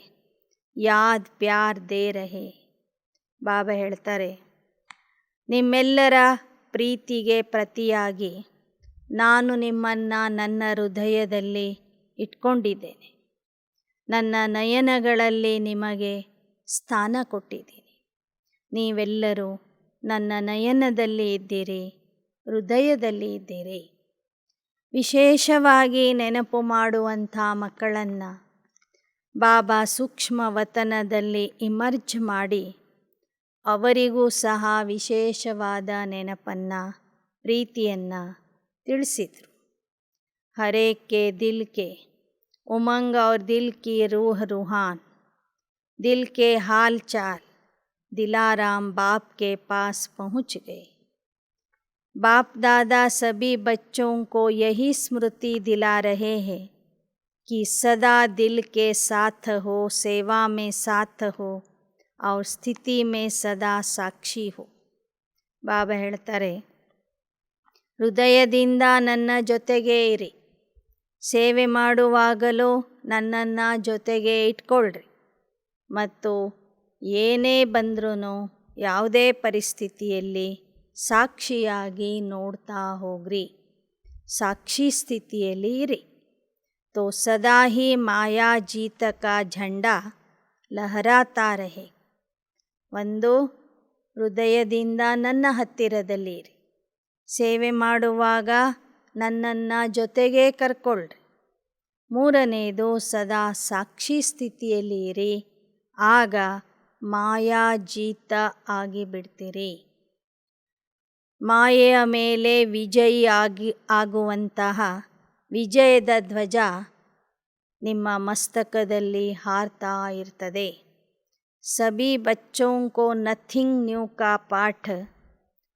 याद प्यार दे रहे. ಬಾಬಾ ಹೇಳ್ತಾರೆ, ನಿಮ್ಮೆಲ್ಲರ ಪ್ರೀತಿಗೆ ಪ್ರತಿಯಾಗಿ ನಾನು ನಿಮ್ಮನ್ನು ನನ್ನ ಹೃದಯದಲ್ಲಿ ಇಟ್ಕೊಂಡಿದ್ದೇನೆ. ನನ್ನ ನಯನಗಳಲ್ಲಿ ನಿಮಗೆ ಸ್ಥಾನ ಕೊಟ್ಟಿದ್ದೀನಿ. ನೀವೆಲ್ಲರೂ ನನ್ನ ನಯನದಲ್ಲಿ ಇದ್ದೀರಿ, ಹೃದಯದಲ್ಲಿ ಇದ್ದೀರಿ. ವಿಶೇಷವಾಗಿ ನೆನಪು ಮಾಡುವಂಥ ಮಕ್ಕಳನ್ನು ಬಾಬಾ ಸೂಕ್ಷ್ಮ ವತನದಲ್ಲಿ ಇಮರ್ಜ್ ಮಾಡಿ ಅವರಿಗೂ ಸಹ ವಿಶೇಷವಾದ ನೆನಪನ್ನು, ಪ್ರೀತಿಯನ್ನು ತಿಳಿಸಿದರು. ಹರೇಕ್ ಕೆ ದಿಲ್ ಕೆ उमंग और दिल की रूह रूहान, दिल के हाल चाल दिलाराम बाप के पास पहुँच गए. बाप दादा सभी बच्चों को यही स्मृति दिला रहे हैं कि सदा दिल के साथ हो, सेवा में साथ हो और स्थिति में सदा साक्षी हो. ಬಾಬಾ ಹೇಳ್ತಾರೆ, ಹೃದಯದಿಂದ ನನ್ನ ಜೊತೆಗೇ ಇರಿ, ಸೇವೆ ಮಾಡುವಾಗಲೂ ನನ್ನನ್ನು ಜೊತೆಗೆ ಇಟ್ಕೊಳ್ರಿ ಮತ್ತು ಏನೇ ಬಂದ್ರೂ ಯಾವುದೇ ಪರಿಸ್ಥಿತಿಯಲ್ಲಿ ಸಾಕ್ಷಿಯಾಗಿ ನೋಡ್ತಾ ಹೋಗ್ರಿ, ಸಾಕ್ಷಿ ಸ್ಥಿತಿಯಲ್ಲಿ ಇರಿ. ತೋ ಸದಾ ಹಿ ಮಾಯಾ ಜೀತ ಕಾ ಝಂಡಾ ಲಹರಾತಾ ರಹೆ. ಒಂದು, ಹೃದಯದಿಂದ ನನ್ನ ಹತ್ತಿರದಲ್ಲಿ ಇರಿ, ಸೇವೆ ಮಾಡುವಾಗ ನನ್ನನ್ನು ಜೊತೆಗೆ ಕರ್ಕೊಳ್ರಿ. ಮೂರನೇದು, ಸದಾ ಸಾಕ್ಷಿ ಸ್ಥಿತಿಯಲ್ಲಿ ಇರಿ, ಆಗ ಮಾಯಾಜೀತ ಆಗಿಬಿಡ್ತೀರಿ. ಮಾಯೆಯ ಮೇಲೆ ವಿಜಯಿ ಆಗುವಂತಹ ವಿಜಯದ ಧ್ವಜ ನಿಮ್ಮ ಮಸ್ತಕದಲ್ಲಿ ಹಾರ್ತಾ ಇರ್ತದೆ. ಸಭಿ ಬಚ್ಚೋं को नथिंग न्यू का पाठ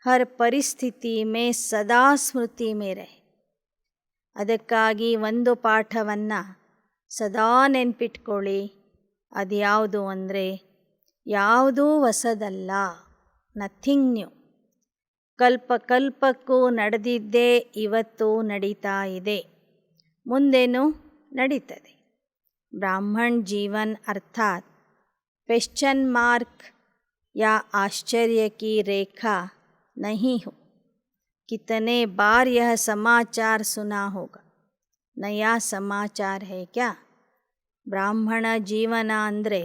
हर परिस्थिति में सदा स्मृति में रहे. ಅದಕ್ಕಾಗಿ ಒಂದು ಪಾಠವನ್ನು ಸದಾ ನೆನ್ಪಿಟ್ಕೊಳ್ಳಿ. ಅದು ಯಾವುದು ಅಂದರೆ, ಯಾವುದೂ ಹೊಸದಲ್ಲ, ನಥಿಂಗ್ ನ್ಯೂ. ಕಲ್ಪಕ್ಕೂ ನಡೆದಿದ್ದೇ ಇವತ್ತು ನಡೀತಾ ಇದೆ, ಮುಂದೇನೂ ನಡೀತದೆ. ಬ್ರಾಹ್ಮಣ ಜೀವನ್ ಅರ್ಥಾತ್ ಕ್ವೆಶ್ಚನ್ ಮಾರ್ಕ್ या आश्चर्य की रेखा नहीं हो. कितने बार यह समाचार सुना होगा, नया समाचार है क्या? ಬ್ರಾಹ್ಮಣ ಜೀವನ ಅಂದರೆ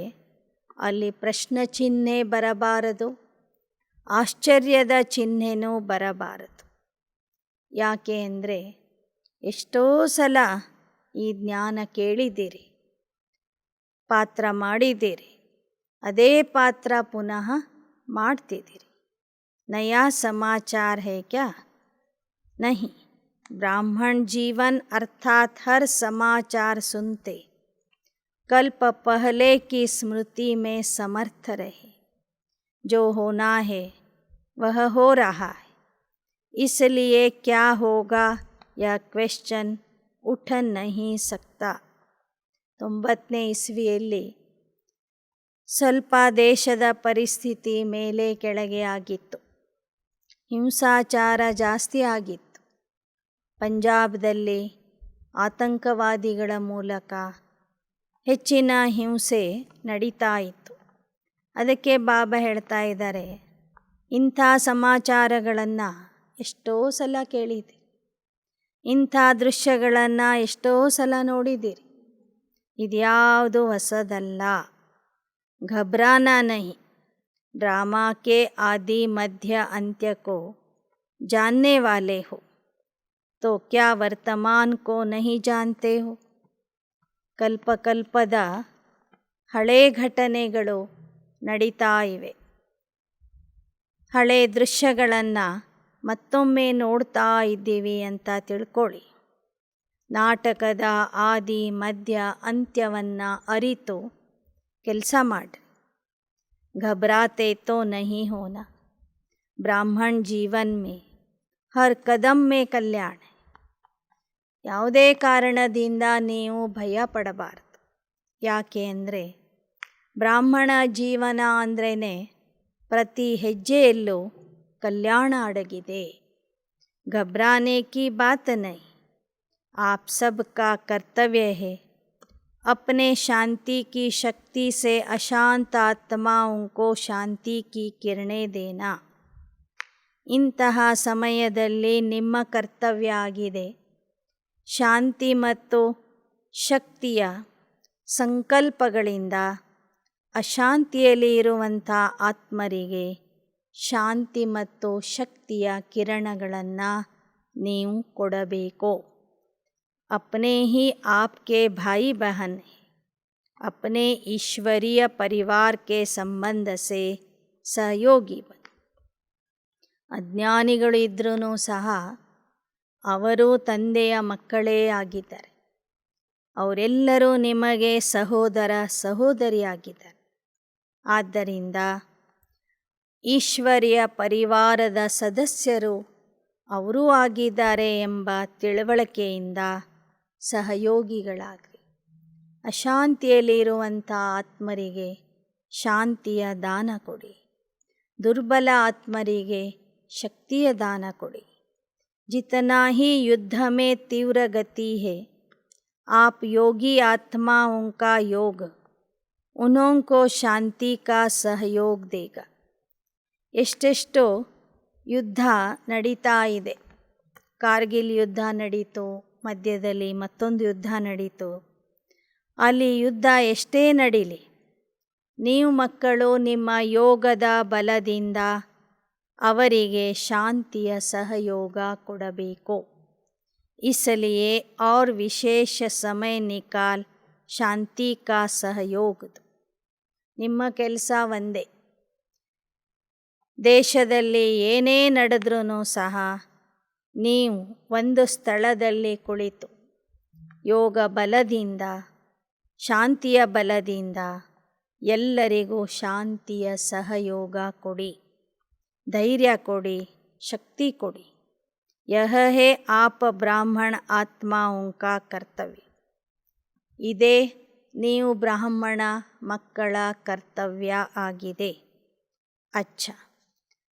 ಅಲ್ಲಿ ಪ್ರಶ್ನೆ ಚಿಹ್ನೆ ಬರಬಾರದು, ಆಶ್ಚರ್ಯದ ಚಿಹ್ನೆನೂ ಬರಬಾರದು. ಯಾಕೆ ಅಂದರೆ ಎಷ್ಟೋ ಸಲ ಈ ಜ್ಞಾನ ಕೇಳಿದ್ದೀರಿ, ಪಾತ್ರ ಮಾಡಿದ್ದೀರಿ, ಅದೇ ಪಾತ್ರ ಪುನಃ ಮಾಡ್ತಿದ್ದೀರಿ. ನಯಾ ಸಮಾಚಾರ ಹೈ ಕ್ಯಾ? नहीं. ब्राह्मण जीवन अर्थात हर समाचार सुनते कल्प पहले की स्मृति में समर्थ रहे. जो होना है वह हो रहा है, इसलिए क्या होगा यह क्वेश्चन उठ नहीं सकता. 90ನೇ ಇಸ್ವಿಯಲ್ಲಿ ಸ್ವಲ್ಪ ದೇಶದ ಪರಿಸ್ಥಿತಿ ಮೇಲೆ ಕೆಳಗೆ ಆಗಿತ್ತು. ಹಿಂಸಾಚಾರ ಜಾಸ್ತಿ ಆಗಿತ್ತು. ಪಂಜಾಬ್ದಲ್ಲಿ ಆತಂಕವಾದಿಗಳ ಮೂಲಕ ಹೆಚ್ಚಿನ ಹಿಂಸೆ ನಡೀತಾ ಇತ್ತು. ಅದಕ್ಕೆ ಬಾಬಾ ಹೇಳ್ತಾ ಇದ್ದಾರೆ, ಇಂಥ ಸಮಾಚಾರಗಳನ್ನು ಎಷ್ಟೋ ಸಲ ಕೇಳಿದ್ದೀರಿ, ಇಂಥ ದೃಶ್ಯಗಳನ್ನು ಎಷ್ಟೋ ಸಲ ನೋಡಿದ್ದೀರಿ. ಇದ್ಯಾವುದು ಹೊಸದಲ್ಲ. घबराना नहीं. ड्रामा के आदि मध्य अंत्य को जानने वाले हो तो क्या वर्तमान को नहीं जानते हो? ಕಲ್ಪದ ಹಳೇ ಘಟನೆಗಳು ನಡೀತಾ ಇವೆ. ಹಳೆ ದೃಶ್ಯಗಳನ್ನು ಮತ್ತೊಮ್ಮೆ ನೋಡ್ತಾ ಇದ್ದೀವಿ ಅಂತ ತಿಳ್ಕೊಳ್ಳಿ. ನಾಟಕದ ಆದಿ ಮಧ್ಯ ಅಂತ್ಯವನ್ನು ಅರಿತು ಕೆಲಸ ಮಾಡಿರಿ. घबराते तो नहीं होना. ब्राह्मण जीवन में हर कदम में कल्याण है. ಯಾವುದೇ ಕಾರಣದಿಂದ ನೀವು ಭಯ ಪಡಬಾರದು. ಯಾಕೆ ಅಂದರೆ ಬ್ರಾಹ್ಮಣ ಜೀವನ ಅಂದ್ರೇ ಪ್ರತಿ ಹೆಜ್ಜೆಯಲ್ಲೂ ಕಲ್ಯಾಣ ಅಡಗಿದೆ. घबराने की बात नहीं. आप सबका कर्तव्य है अपने शांति की शक्ति से अशांत आत्माओं को शांति की किरणें देना. ಇಂತಹ ಸಮಯದಲ್ಲಿ ನಿಮ್ಮ ಕರ್ತವ್ಯ ಆಗಿದೆ ಶಾಂತಿ ಮತ್ತು ಶಕ್ತಿಯ ಸಂಕಲ್ಪಗಳಿಂದ ಅಶಾಂತಿಯಲ್ಲಿ ಇರುವಂಥ ಆತ್ಮರಿಗೆ ಶಾಂತಿ ಮತ್ತು ಶಕ್ತಿಯ ಕಿರಣಗಳನ್ನು ನೀವು ಕೊಡಬೇಕು. अपने ही आपके भाई बहन अपने ईश्वरीय परिवार के संबंध से सहयोगी बन. ಅಜ್ಞಾನಿಗಳು ಇದ್ರೂ ಸಹ ಅವರು ತಂದೆಯ ಮಕ್ಕಳೇ ಆಗಿದ್ದಾರೆ. ಅವರೆಲ್ಲರೂ ನಿಮಗೆ ಸಹೋದರ ಸಹೋದರಿಯಾಗಿದ್ದಾರೆ. ಆದ್ದರಿಂದ ಈಶ್ವರ್ಯ ಪರಿವಾರದ ಸದಸ್ಯರು ಅವರೂ ಆಗಿದ್ದಾರೆ ಎಂಬ ತಿಳುವಳಿಕೆಯಿಂದ ಸಹಯೋಗಿಗಳಾಗ್ರಿ. ಅಶಾಂತಿಯಲ್ಲಿರುವಂಥ ಆತ್ಮರಿಗೆ ಶಾಂತಿಯ ದಾನ ಕೊಡಿ. ದುರ್ಬಲ ಆತ್ಮರಿಗೆ ಶಕ್ತಿಯ ದಾನ ಕೊಡಿ. जितना ही युद्ध में तीव्र गति है आप योगी आत्माओं का योग उन्हों को शांति का सहयोग देगा. ಎಷ್ಟೆಷ್ಟೋ ಯುದ್ಧ ನಡೀತಾ ಇದೆ. ಕಾರ್ಗಿಲ್ ಯುದ್ಧ ನಡೀತು, ಮಧ್ಯದಲ್ಲಿ ಮತ್ತೊಂದು ಯುದ್ಧ ನಡೀತು. ಅಲ್ಲಿ ಯುದ್ಧ ಎಷ್ಟೇ ನಡೀಲಿ, ನೀವು ಮಕ್ಕಳು ನಿಮ್ಮ ಯೋಗದ ಬಲದಿಂದ ಅವರಿಗೆ ಶಾಂತಿಯ ಸಹಯೋಗ ಕೊಡಬೇಕು. इसलिए और विशेष समय निकाल ಶಾಂತಿ ಕಾ ಸಹಯೋಗ. ನಿಮ್ಮ ಕೆಲಸ ಒಂದೇ. ದೇಶದಲ್ಲಿ ಏನೇ ನಡೆದ್ರೂ ಸಹ ನೀವು ಒಂದು ಸ್ಥಳದಲ್ಲಿ ಕುಳಿತು ಯೋಗ ಬಲದಿಂದ ಶಾಂತಿಯ ಬಲದಿಂದ ಎಲ್ಲರಿಗೂ ಶಾಂತಿಯ ಸಹಯೋಗ ಕೊಡಿ, ಧೈರ್ಯ ಕೊಡಿ, ಶಕ್ತಿ ಕೊಡಿ. ಯಹ ಹೇ ಆಪ ಬ್ರಾಹ್ಮಣ ಆತ್ಮಾओं का ಕರ್ತವ್ಯ. ಇದೇ ನೀವು ಬ್ರಾಹ್ಮಣ ಮಕ್ಕಳ ಕರ್ತವ್ಯ ಆಗಿದೆ. अच्छा,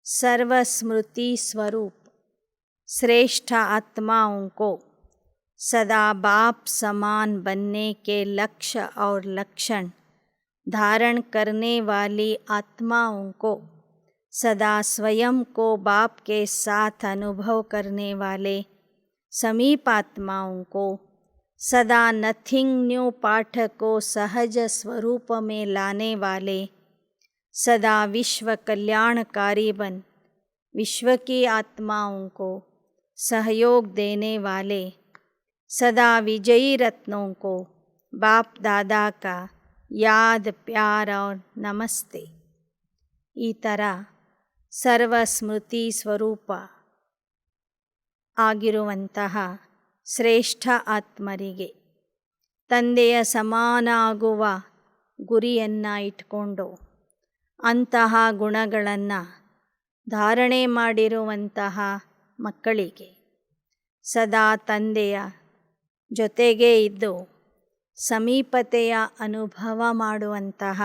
सर्वस्मृति स्वरूप श्रेष्ठ आत्माओं को सदा बाप समान बनने के लक्ष्य और लक्षण धारण करने वाली आत्माओं को सदा स्वयं को बाप के साथ अनुभव करने वाले समीप आत्माओं को सदा नथिंग न्यू पाठ को सहज स्वरूप में लाने वाले सदा विश्व कल्याणकारी बन विश्व की आत्माओं को सहयोग देने वाले सदा विजयी रत्नों को बाप दादा का याद प्यार और नमस्ते. ಈ ಥರ ಸರ್ವಸ್ಮೃತಿ ಸ್ವರೂಪ ಆಗಿರುವಂತಹ ಶ್ರೇಷ್ಠ ಆತ್ಮರಿಗೆ ತಂದೆಯ ಸಮಾನ ಆಗುವ ಗುರಿಯನ್ನು ಇಟ್ಕೊಂಡು ಅಂತಹ ಗುಣಗಳನ್ನು ಧಾರಣೆ ಮಾಡಿರುವಂತಹ ಮಕ್ಕಳಿಗೆ ಸದಾ ತಂದೆಯ ಜೊತೆಗೇ ಇದ್ದು ಸಮೀಪತೆಯ ಅನುಭವ ಮಾಡುವಂತಹ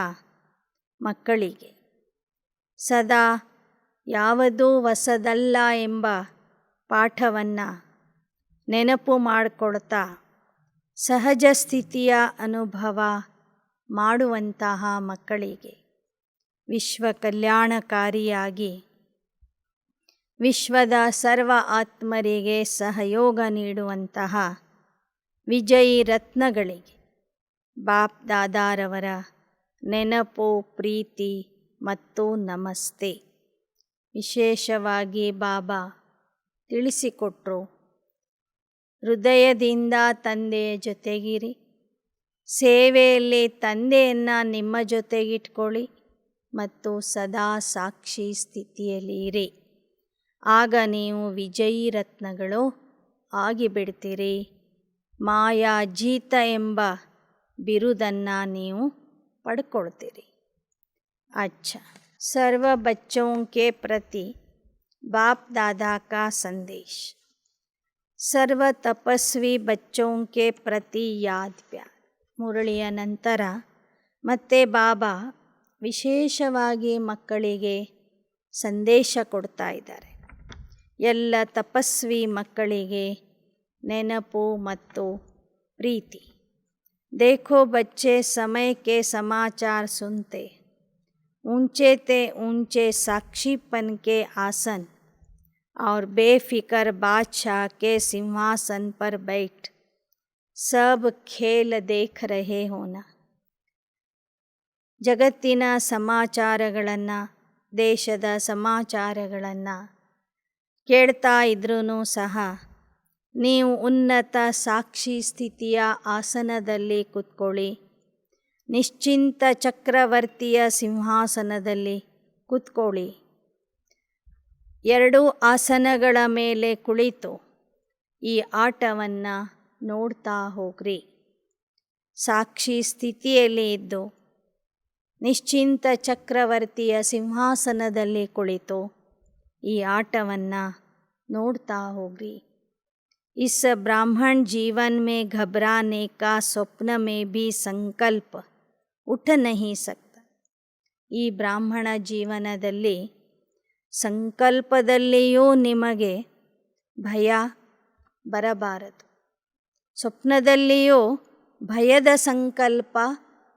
ಮಕ್ಕಳಿಗೆ ಸದಾ ಯಾವುದೂ ಹೊಸದಲ್ಲ ಎಂಬ ಪಾಠವನ್ನು ನೆನಪು ಮಾಡಿಕೊಡ್ತಾ ಸಹಜ ಸ್ಥಿತಿಯ ಅನುಭವ ಮಾಡುವಂತಹ ಮಕ್ಕಳಿಗೆ ವಿಶ್ವ ಕಲ್ಯಾಣಕಾರಿಯಾಗಿ ವಿಶ್ವದ ಸರ್ವ ಆತ್ಮರಿಗೆ ಸಹಯೋಗ ನೀಡುವಂತಹ ವಿಜಯಿ ರತ್ನಗಳಿಗೆ ಬಾಪ್ ದಾದಾರವರ ನೆನಪು, ಪ್ರೀತಿ ಮತ್ತು ನಮಸ್ತೆ. ವಿಶೇಷವಾಗಿ ಬಾಬಾ ತಿಳಿಸಿಕೊಟ್ರು, ಹೃದಯದಿಂದ ತಂದೆಯ ಜೊತೆಗಿರಿ, ಸೇವೆಯಲ್ಲಿ ತಂದೆಯನ್ನು ನಿಮ್ಮ ಜೊತೆಗಿಟ್ಕೊಳ್ಳಿ ಮತ್ತು ಸದಾ ಸಾಕ್ಷಿ ಸ್ಥಿತಿಯಲ್ಲಿ ಇರಿ. ಆಗ ನೀವು ವಿಜಯಿ ರತ್ನಗಳು ಆಗಿಬಿಡ್ತೀರಿ. ಮಾಯಾಜೀತ ಎಂಬ ಬಿರುದನ್ನು ನೀವು ಪಡ್ಕೊಳ್ತೀರಿ. अच्छा, सर्व बच्चों के प्रति बाप दादा का संदेश. सर्व तपस्वी बच्चों के प्रति याद प्यार. ಮುರಳಿಯ ನಂತರ ಮತ್ತೆ ಬಾಬಾ ವಿಶೇಷವಾಗಿ ಮಕ್ಕಳಿಗೆ ಸಂದೇಶ ಕೊಡ್ತಾ ಇದ್ದಾರೆ. ಎಲ್ಲ ತಪಸ್ವಿ ಮಕ್ಕಳಿಗೆ ನೆನಪು ಮತ್ತು ಪ್ರೀತಿ. देखो बच्चे समय के समाचार सुनते, ऊंचे ते ऊंचे साक्षीपन के आसन और बेफिक्र बादशाह के सिंहासन पर बैठ सब खेल देख रहे होना. ಜಗತ್ತಿನ ಸಮಾಚಾರಗಳನ್ನು, ದೇಶದ ಸಮಾಚಾರಗಳನ್ನು ಕೇಳ್ತಾ ಇದ್ರೂ ಸಹ ನೀವು ಉನ್ನತ ಸಾಕ್ಷಿ ಸ್ಥಿತಿಯ ಆಸನದಲ್ಲಿ ಕೂತ್ಕೊಳ್ಳಿ. ನಿಶ್ಚಿಂತ ಚಕ್ರವರ್ತಿಯ ಸಿಂಹಾಸನದಲ್ಲಿ ಕೂತ್ಕೊಳ್ಳಿ. 2 ಆಸನಗಳ ಮೇಲೆ ಕುಳಿತು ಈ ಆಟವನ್ನು ನೋಡ್ತಾ ಹೋಗ್ರಿ. ಸಾಕ್ಷಿ ಸ್ಥಿತಿಯಲ್ಲಿ ಇದ್ದು ನಿಶ್ಚಿಂತ ಚಕ್ರವರ್ತಿಯ ಸಿಂಹಾಸನದಲ್ಲಿ ಕುಳಿತು ಈ ಆಟವನ್ನು ನೋಡ್ತಾ ಹೋಗ್ರಿ. इस ब्राह्मण जीवन में घबराने का स्वप्न में भी संकल्प उठ नहीं सकता. ಈ ಬ್ರಾಹ್ಮಣ ಜೀವನದಲ್ಲಿ ಸಂಕಲ್ಪದಲ್ಲಿಯೂ ನಿಮಗೆ ಭಯ ಬರಬಾರದು. ಸ್ವಪ್ನದಲ್ಲಿಯೂ ಭಯದ ಸಂಕಲ್ಪ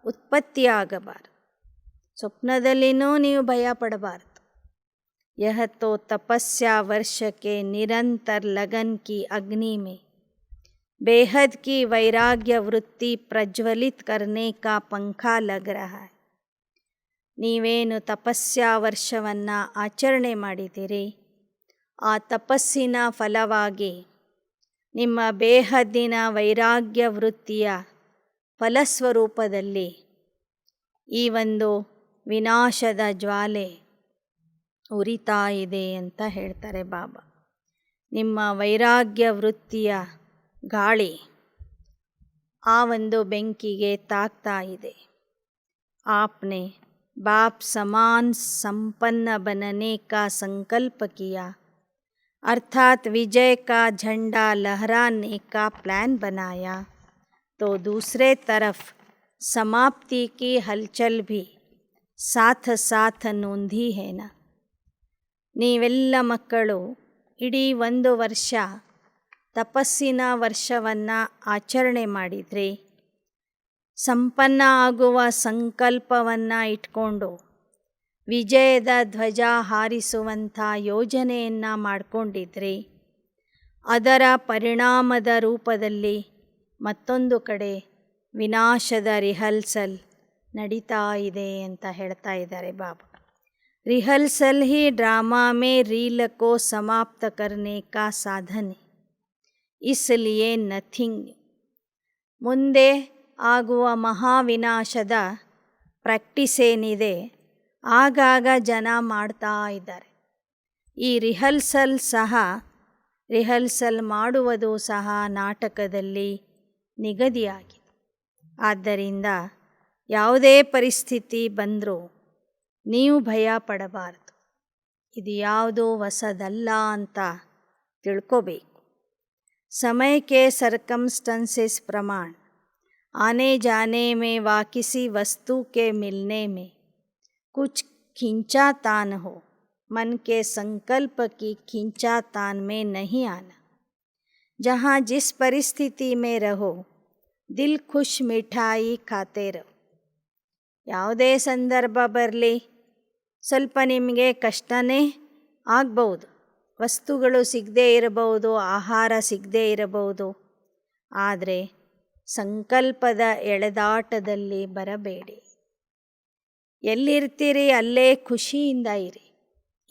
ಉತ್ಪತ್ತಿಯಾಗಬಾರದು. ಸ್ವಪ್ನದಲ್ಲಿನೂ ನೀವು ಭಯ ಪಡಬಾರದು. यह तो तपस्या वर्ष के निरंतर लगन की अग्नि में बेहद की वैराग्य वृत्ति प्रज्वलित करने का पंखा लग रहा है. ನೀವೇನು ತಪಸ್ಯಾ ವರ್ಷವನ್ನು ಆಚರಣೆ ಮಾಡಿದ್ದೀರಿ, ಆ ತಪಸ್ಸಿನ ಫಲವಾಗಿ ನಿಮ್ಮ ಬೇಹದ್ದಿನ ವೈರಾಗ್ಯ ವೃತ್ತಿಯ ಫಲಸ್ವರೂಪದಲ್ಲಿ ಈ ಒಂದು ವಿನಾಶದ ಜ್ವಾಲೆ ಉರಿತಾ ಇದೆ ಅಂತ ಹೇಳ್ತಾರೆ ಬಾಬಾ. ನಿಮ್ಮ ವೈರಾಗ್ಯ ವೃತ್ತಿಯ ಗಾಳಿ ಆ ಒಂದು ಬೆಂಕಿಗೆ ತಾಗ್ತಾ ಇದೆ. आपने बाप समान संपन्न बनने का संकल्प किया, अर्थात विजय का झंडा लहराने का प्लान बनाया, तो दूसरे तरफ समाप्ति की हलचल भी साथ साथ नोंधी है ना. ನೀವೆಲ್ಲ ಮಕ್ಕಳು ಇಡೀ 1 ವರ್ಷ ತಪಸ್ಸಿನ ವರ್ಷವನ್ನು ಆಚರಣೆ ಮಾಡಿದ್ರಿ. ಸಂಪನ್ನ ಆಗುವ ಸಂಕಲ್ಪವನ್ನು ಇಟ್ಕೊಂಡು ವಿಜಯದ ಧ್ವಜ ಹಾರಿಸುವಂಥ ಯೋಜನೆಯನ್ನು ಮಾಡಿಕೊಂಡಿದ್ರಿ. ಅದರ ಪರಿಣಾಮದ ರೂಪದಲ್ಲಿ ಮತ್ತೊಂದು ಕಡೆ ವಿನಾಶದ ರಿಹರ್ಸಲ್ ನಡೀತಾ ಇದೆ ಅಂತ ಹೇಳ್ತಾ ಇದ್ದಾರೆ ಬಾಬಾ. रिहर्सल ही ड्रामा में रील को समाप्त करने का साधन है, इसलिए नथिंग. ಮುಂದೆ ಆಗುವ ಮಹಾವಿನಾಶದ ಪ್ರಾಕ್ಟೀಸ್ ಏನಿದೆ ಆಗಾಗ ಜನ ಮಾಡ್ತಾ ಇದ್ದಾರೆ. ಈ ರಿಹರ್ಸಲ್ ಮಾಡುವುದು ಸಹ ನಾಟಕದಲ್ಲಿ ನಿಗದಿಯಾಗಿದೆ. ಆದ್ದರಿಂದ ಯಾವುದೇ ಪರಿಸ್ಥಿತಿ ಬಂದರೂ ನೀವು ಭಯ ಪಡಬಾರದು. ಇದು ಯಾವುದೂ ಹೊಸದಲ್ಲ ಅಂತ ತಿಳ್ಕೋಬೇಕು. समय के सर्कमस्टेंसेस प्रमाण आने जाने में व किसी वस्तु के मिलने में कुछ खींचातान हो, मन के संकल्प की खींचातान में नहीं आना. जहाँ जिस परिस्थिति में रहो दिल खुश मिठाई खाते रहो. ಯಾವುದೇ ಸಂದರ್ಭ ಬರಲಿ, ಸ್ವಲ್ಪ ನಿಮಗೆ ಕಷ್ಟನೇ ಆಗ್ಬೋದು. ವಸ್ತುಗಳು ಸಿಗದೇ ಇರಬಹುದು, ಆಹಾರ ಸಿಗದೇ ಇರಬಹುದು. ಆದರೆ ಸಂಕಲ್ಪದ ಎಳೆದಾಟದಲ್ಲಿ ಬರಬೇಡಿ. ಎಲ್ಲಿರ್ತೀರಿ ಅಲ್ಲೇ ಖುಷಿಯಿಂದ ಇರಿ.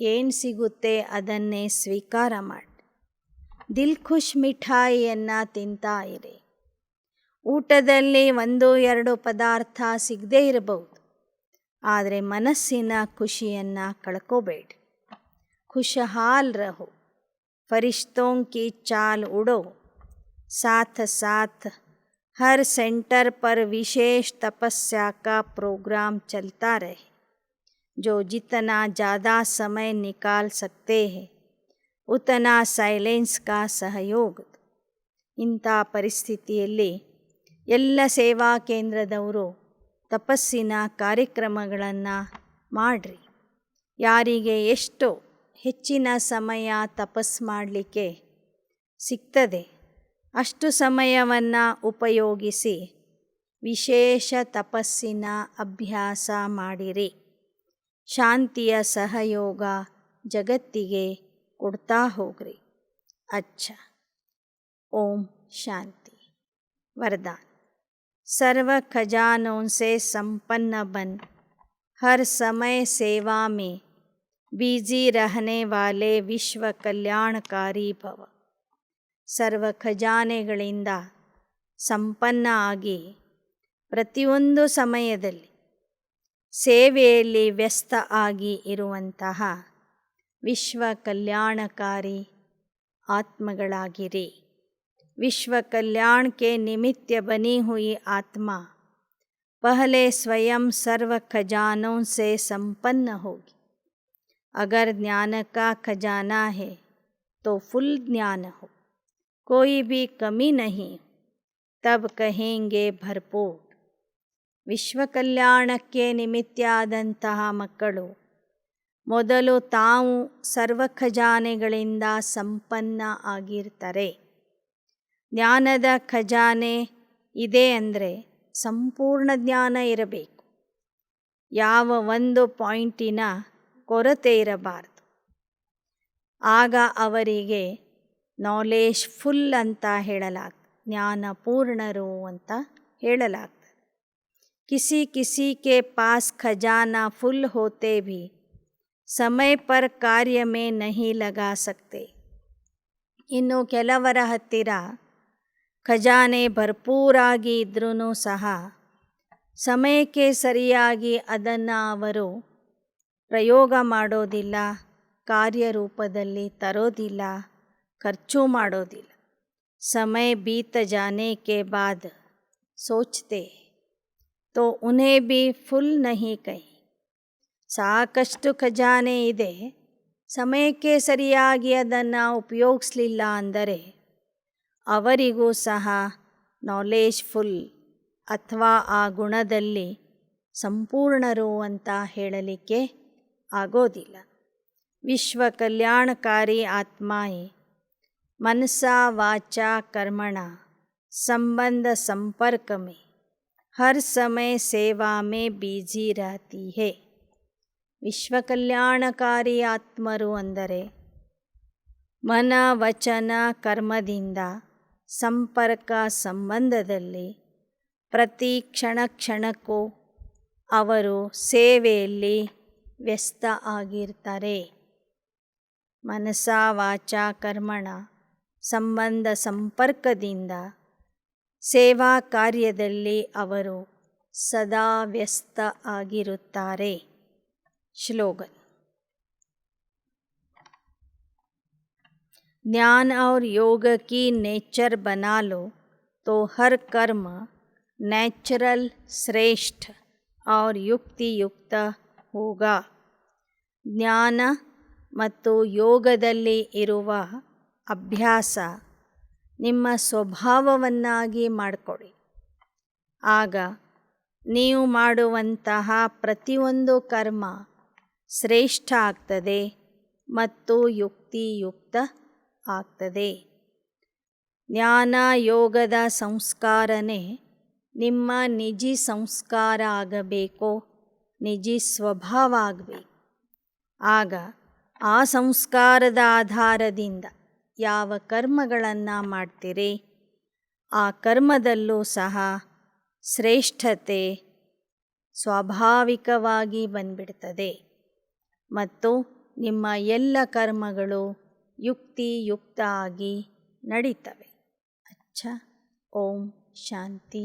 ಏನು ಸಿಗುತ್ತೆ ಅದನ್ನೇ ಸ್ವೀಕಾರ ಮಾಡಿ. ದಿಲ್ ಖುಷ್ ಮಿಠಾಯಿಯನ್ನು ತಿಂತಾ ಇರಿ. ಊಟದಲ್ಲಿ 1-2 ಪದಾರ್ಥ ಸಿಗದೇ ಇರಬಹುದು, ಆದರೆ ಮನಸ್ಸಿನ ಖುಷಿಯನ್ನು ಕಳ್ಕೋಬೇಡಿ. ಖುಷಹಾಲ್ ರಹೋ, ಫರಿಶ್ತೋं की चाल उड़ो, साथ साथ हर सेंटर पर विशेष तपस्या का प्रोग्राम चलता रहे. जो जितना ज़्यादा समय निकाल सकते हैं उतना साइलेंस का सहयोग. ಇಂಥ ಪರಿಸ್ಥಿತಿಯಲ್ಲಿ ಎಲ್ಲ ಸೇವಾ ಕೇಂದ್ರದವರು ತಪಸ್ಸಿನ ಕಾರ್ಯಕ್ರಮಗಳನ್ನು ಮಾಡಿರಿ. ಯಾರಿಗೆ ಎಷ್ಟು ಹೆಚ್ಚಿನ ಸಮಯ ತಪಸ್ಸು ಮಾಡಲಿಕ್ಕೆ ಸಿಗ್ತದೆ ಅಷ್ಟು ಸಮಯವನ್ನು ಉಪಯೋಗಿಸಿ ವಿಶೇಷ ತಪಸ್ಸಿನ ಅಭ್ಯಾಸ ಮಾಡಿರಿ. ಶಾಂತಿಯ ಸಹಯೋಗ ಜಗತ್ತಿಗೆ ಕೊಡ್ತಾ ಹೋಗ್ರಿ. अच्छा, ओम शांति. वरदान. सर्व खजानों से संपन्न बन हर समय सेवा में बिजी रहने वाले विश्व कल्याणकारी भव. ಸರ್ವ ಖಜಾನೆಗಳಿಂದ ಸಂಪನ್ನ ಆಗಿ ಪ್ರತಿಯೊಂದು ಸಮಯದಲ್ಲಿ ಸೇವೆಯಲ್ಲಿ ವ್ಯಸ್ತ ಆಗಿ ಇರುವಂತಹ ವಿಶ್ವ ಕಲ್ಯಾಣಕಾರಿ ಆತ್ಮಗಳಾಗಿರಿ. विश्व कल्याण के निमित्त बनी हुई आत्मा पहले स्वयं सर्व खजानों से संपन्न होगी. अगर ज्ञान का खजाना है तो फुल ज्ञान हो, कोई भी कमी नहीं, तब कहेंगे भरपूर. ವಿಶ್ವ ಕಲ್ಯಾಣಕ್ಕೆ ನಿಮಿತ್ತಾದಂತಹ ಮಕ್ಕಳು ಮೊದಲು ತಾವು ಸರ್ವ ಖಜಾನೆಗಳಿಂದ ಸಂಪನ್ನ ಆಗಿರ್ತಾರೆ. ಜ್ಞಾನದ ಖಜಾನೆ ಇದೆ ಅಂದರೆ ಸಂಪೂರ್ಣ ಜ್ಞಾನ ಇರಬೇಕು. ಯಾವ ಒಂದು ಪಾಯಿಂಟಿನ ಕೊರತೆ ಇರಬಾರದು. ಆಗ ಅವರಿಗೆ ನಾಲೆಜ್ ಫುಲ್ ಅಂತ ಹೇಳಲಾಗ್ತದೆ, ಜ್ಞಾನ ಪೂರ್ಣರು ಅಂತ ಹೇಳಲಾಗ್ತದೆ. किसी किसी के पास खजाना फुल होते भी समय पर कार्य में नहीं लगा सकते. ಇನ್ನು ಕೆಲವರ ಹತ್ತಿರ ಖಜಾನೆ ಭರ್ಪೂರಾಗಿ ಇದ್ರೂ ಸಹ ಸಮಯಕ್ಕೆ ಸರಿಯಾಗಿ ಅದನ್ನು ಅವರು ಪ್ರಯೋಗ ಮಾಡೋದಿಲ್ಲ, ಕಾರ್ಯರೂಪದಲ್ಲಿ ತರೋದಿಲ್ಲ, ಖರ್ಚು ಮಾಡೋದಿಲ್ಲ. ಸಮಯ बीत जाने के बाद सोचते तो उन्हें भी फुल नहीं कहीं. ಸಾಕಷ್ಟು ಖಜಾನೆ ಇದೆ, ಸಮಯಕ್ಕೆ ಸರಿಯಾಗಿ ಅದನ್ನು ಉಪಯೋಗಿಸಲಿಲ್ಲ ಅಂದರೆ ಅವರಿಗೂ ಸಹ ನಾಲೆಜ್ ಫುಲ್ ಅಥವಾ ಆ ಗುಣದಲ್ಲಿ ಸಂಪೂರ್ಣರು ಅಂತ ಹೇಳಲಿಕ್ಕೆ ಆಗೋದಿಲ್ಲ. ವಿಶ್ವ ಕಲ್ಯಾಣಕಾರಿ ಆತ್ಮಾಯೇ मनसा वाचा कर्मणा संबंध संपर्क में हर समय सेवा में बिजी रहती है. ವಿಶ್ವ ಕಲ್ಯಾಣಕಾರಿ ಆತ್ಮರು ಅಂದರೆ ಮನ ವಚನ ಕರ್ಮದಿಂದ ಸಂಪರ್ಕ ಸಂಬಂಧದಲ್ಲಿ ಪ್ರತಿ ಕ್ಷಣ ಕ್ಷಣಕ್ಕೂ ಅವರು ಸೇವೆಯಲ್ಲಿ ವ್ಯಸ್ತ ಆಗಿರ್ತಾರೆ. ಮನಸ ವಾಚ ಕರ್ಮಣ ಸಂಬಂಧ ಸಂಪರ್ಕದಿಂದ ಸೇವಾ ಕಾರ್ಯದಲ್ಲಿ ಅವರು ಸದಾ ವ್ಯಸ್ತ ಆಗಿರುತ್ತಾರೆ. श्लोगन. ज्ञान और योग की नेचर बना लो तो हर कर्म नेचुरल, श्रेष्ठ और युक्ति युक्त होगा. ಜ್ಞಾನ ಮತ್ತು ಯೋಗದಲ್ಲಿ ಇರುವ ಅಭ್ಯಾಸ ನಿಮ್ಮ ಸ್ವಭಾವವನ್ನಾಗಿ ಮಾಡಿಕೊಡಿ. ಆಗ ನೀವು ಮಾಡುವಂತಹ ಪ್ರತಿಯೊಂದು ಕರ್ಮ ಶ್ರೇಷ್ಠ ಆಗ್ತದೆ ಮತ್ತು ಯುಕ್ತಿಯುಕ್ತ ಆಗ್ತದೆ. ಜ್ಞಾನ ಯೋಗದ ಸಂಸ್ಕಾರನೇ ನಿಮ್ಮ ನಿಜಿ ಸಂಸ್ಕಾರ ಆಗಬೇಕು, ನಿಜಿ ಸ್ವಭಾವ ಆಗಬೇಕು. ಆಗ ಆ ಸಂಸ್ಕಾರದ ಆಧಾರದಿಂದ ಯಾವ ಕರ್ಮಗಳನ್ನು ಮಾಡ್ತೀರಿ ಆ ಕರ್ಮದಲ್ಲೂ ಸಹ ಶ್ರೇಷ್ಠತೆ ಸ್ವಾಭಾವಿಕವಾಗಿ ಬಂದ್ಬಿಡ್ತದೆ ಮತ್ತು ನಿಮ್ಮ ಎಲ್ಲ ಕರ್ಮಗಳು ಯುಕ್ತಿಯುಕ್ತ ಆಗಿ ನಡೀತವೆ. अच्छा, ಓಂ ಶಾಂತಿ.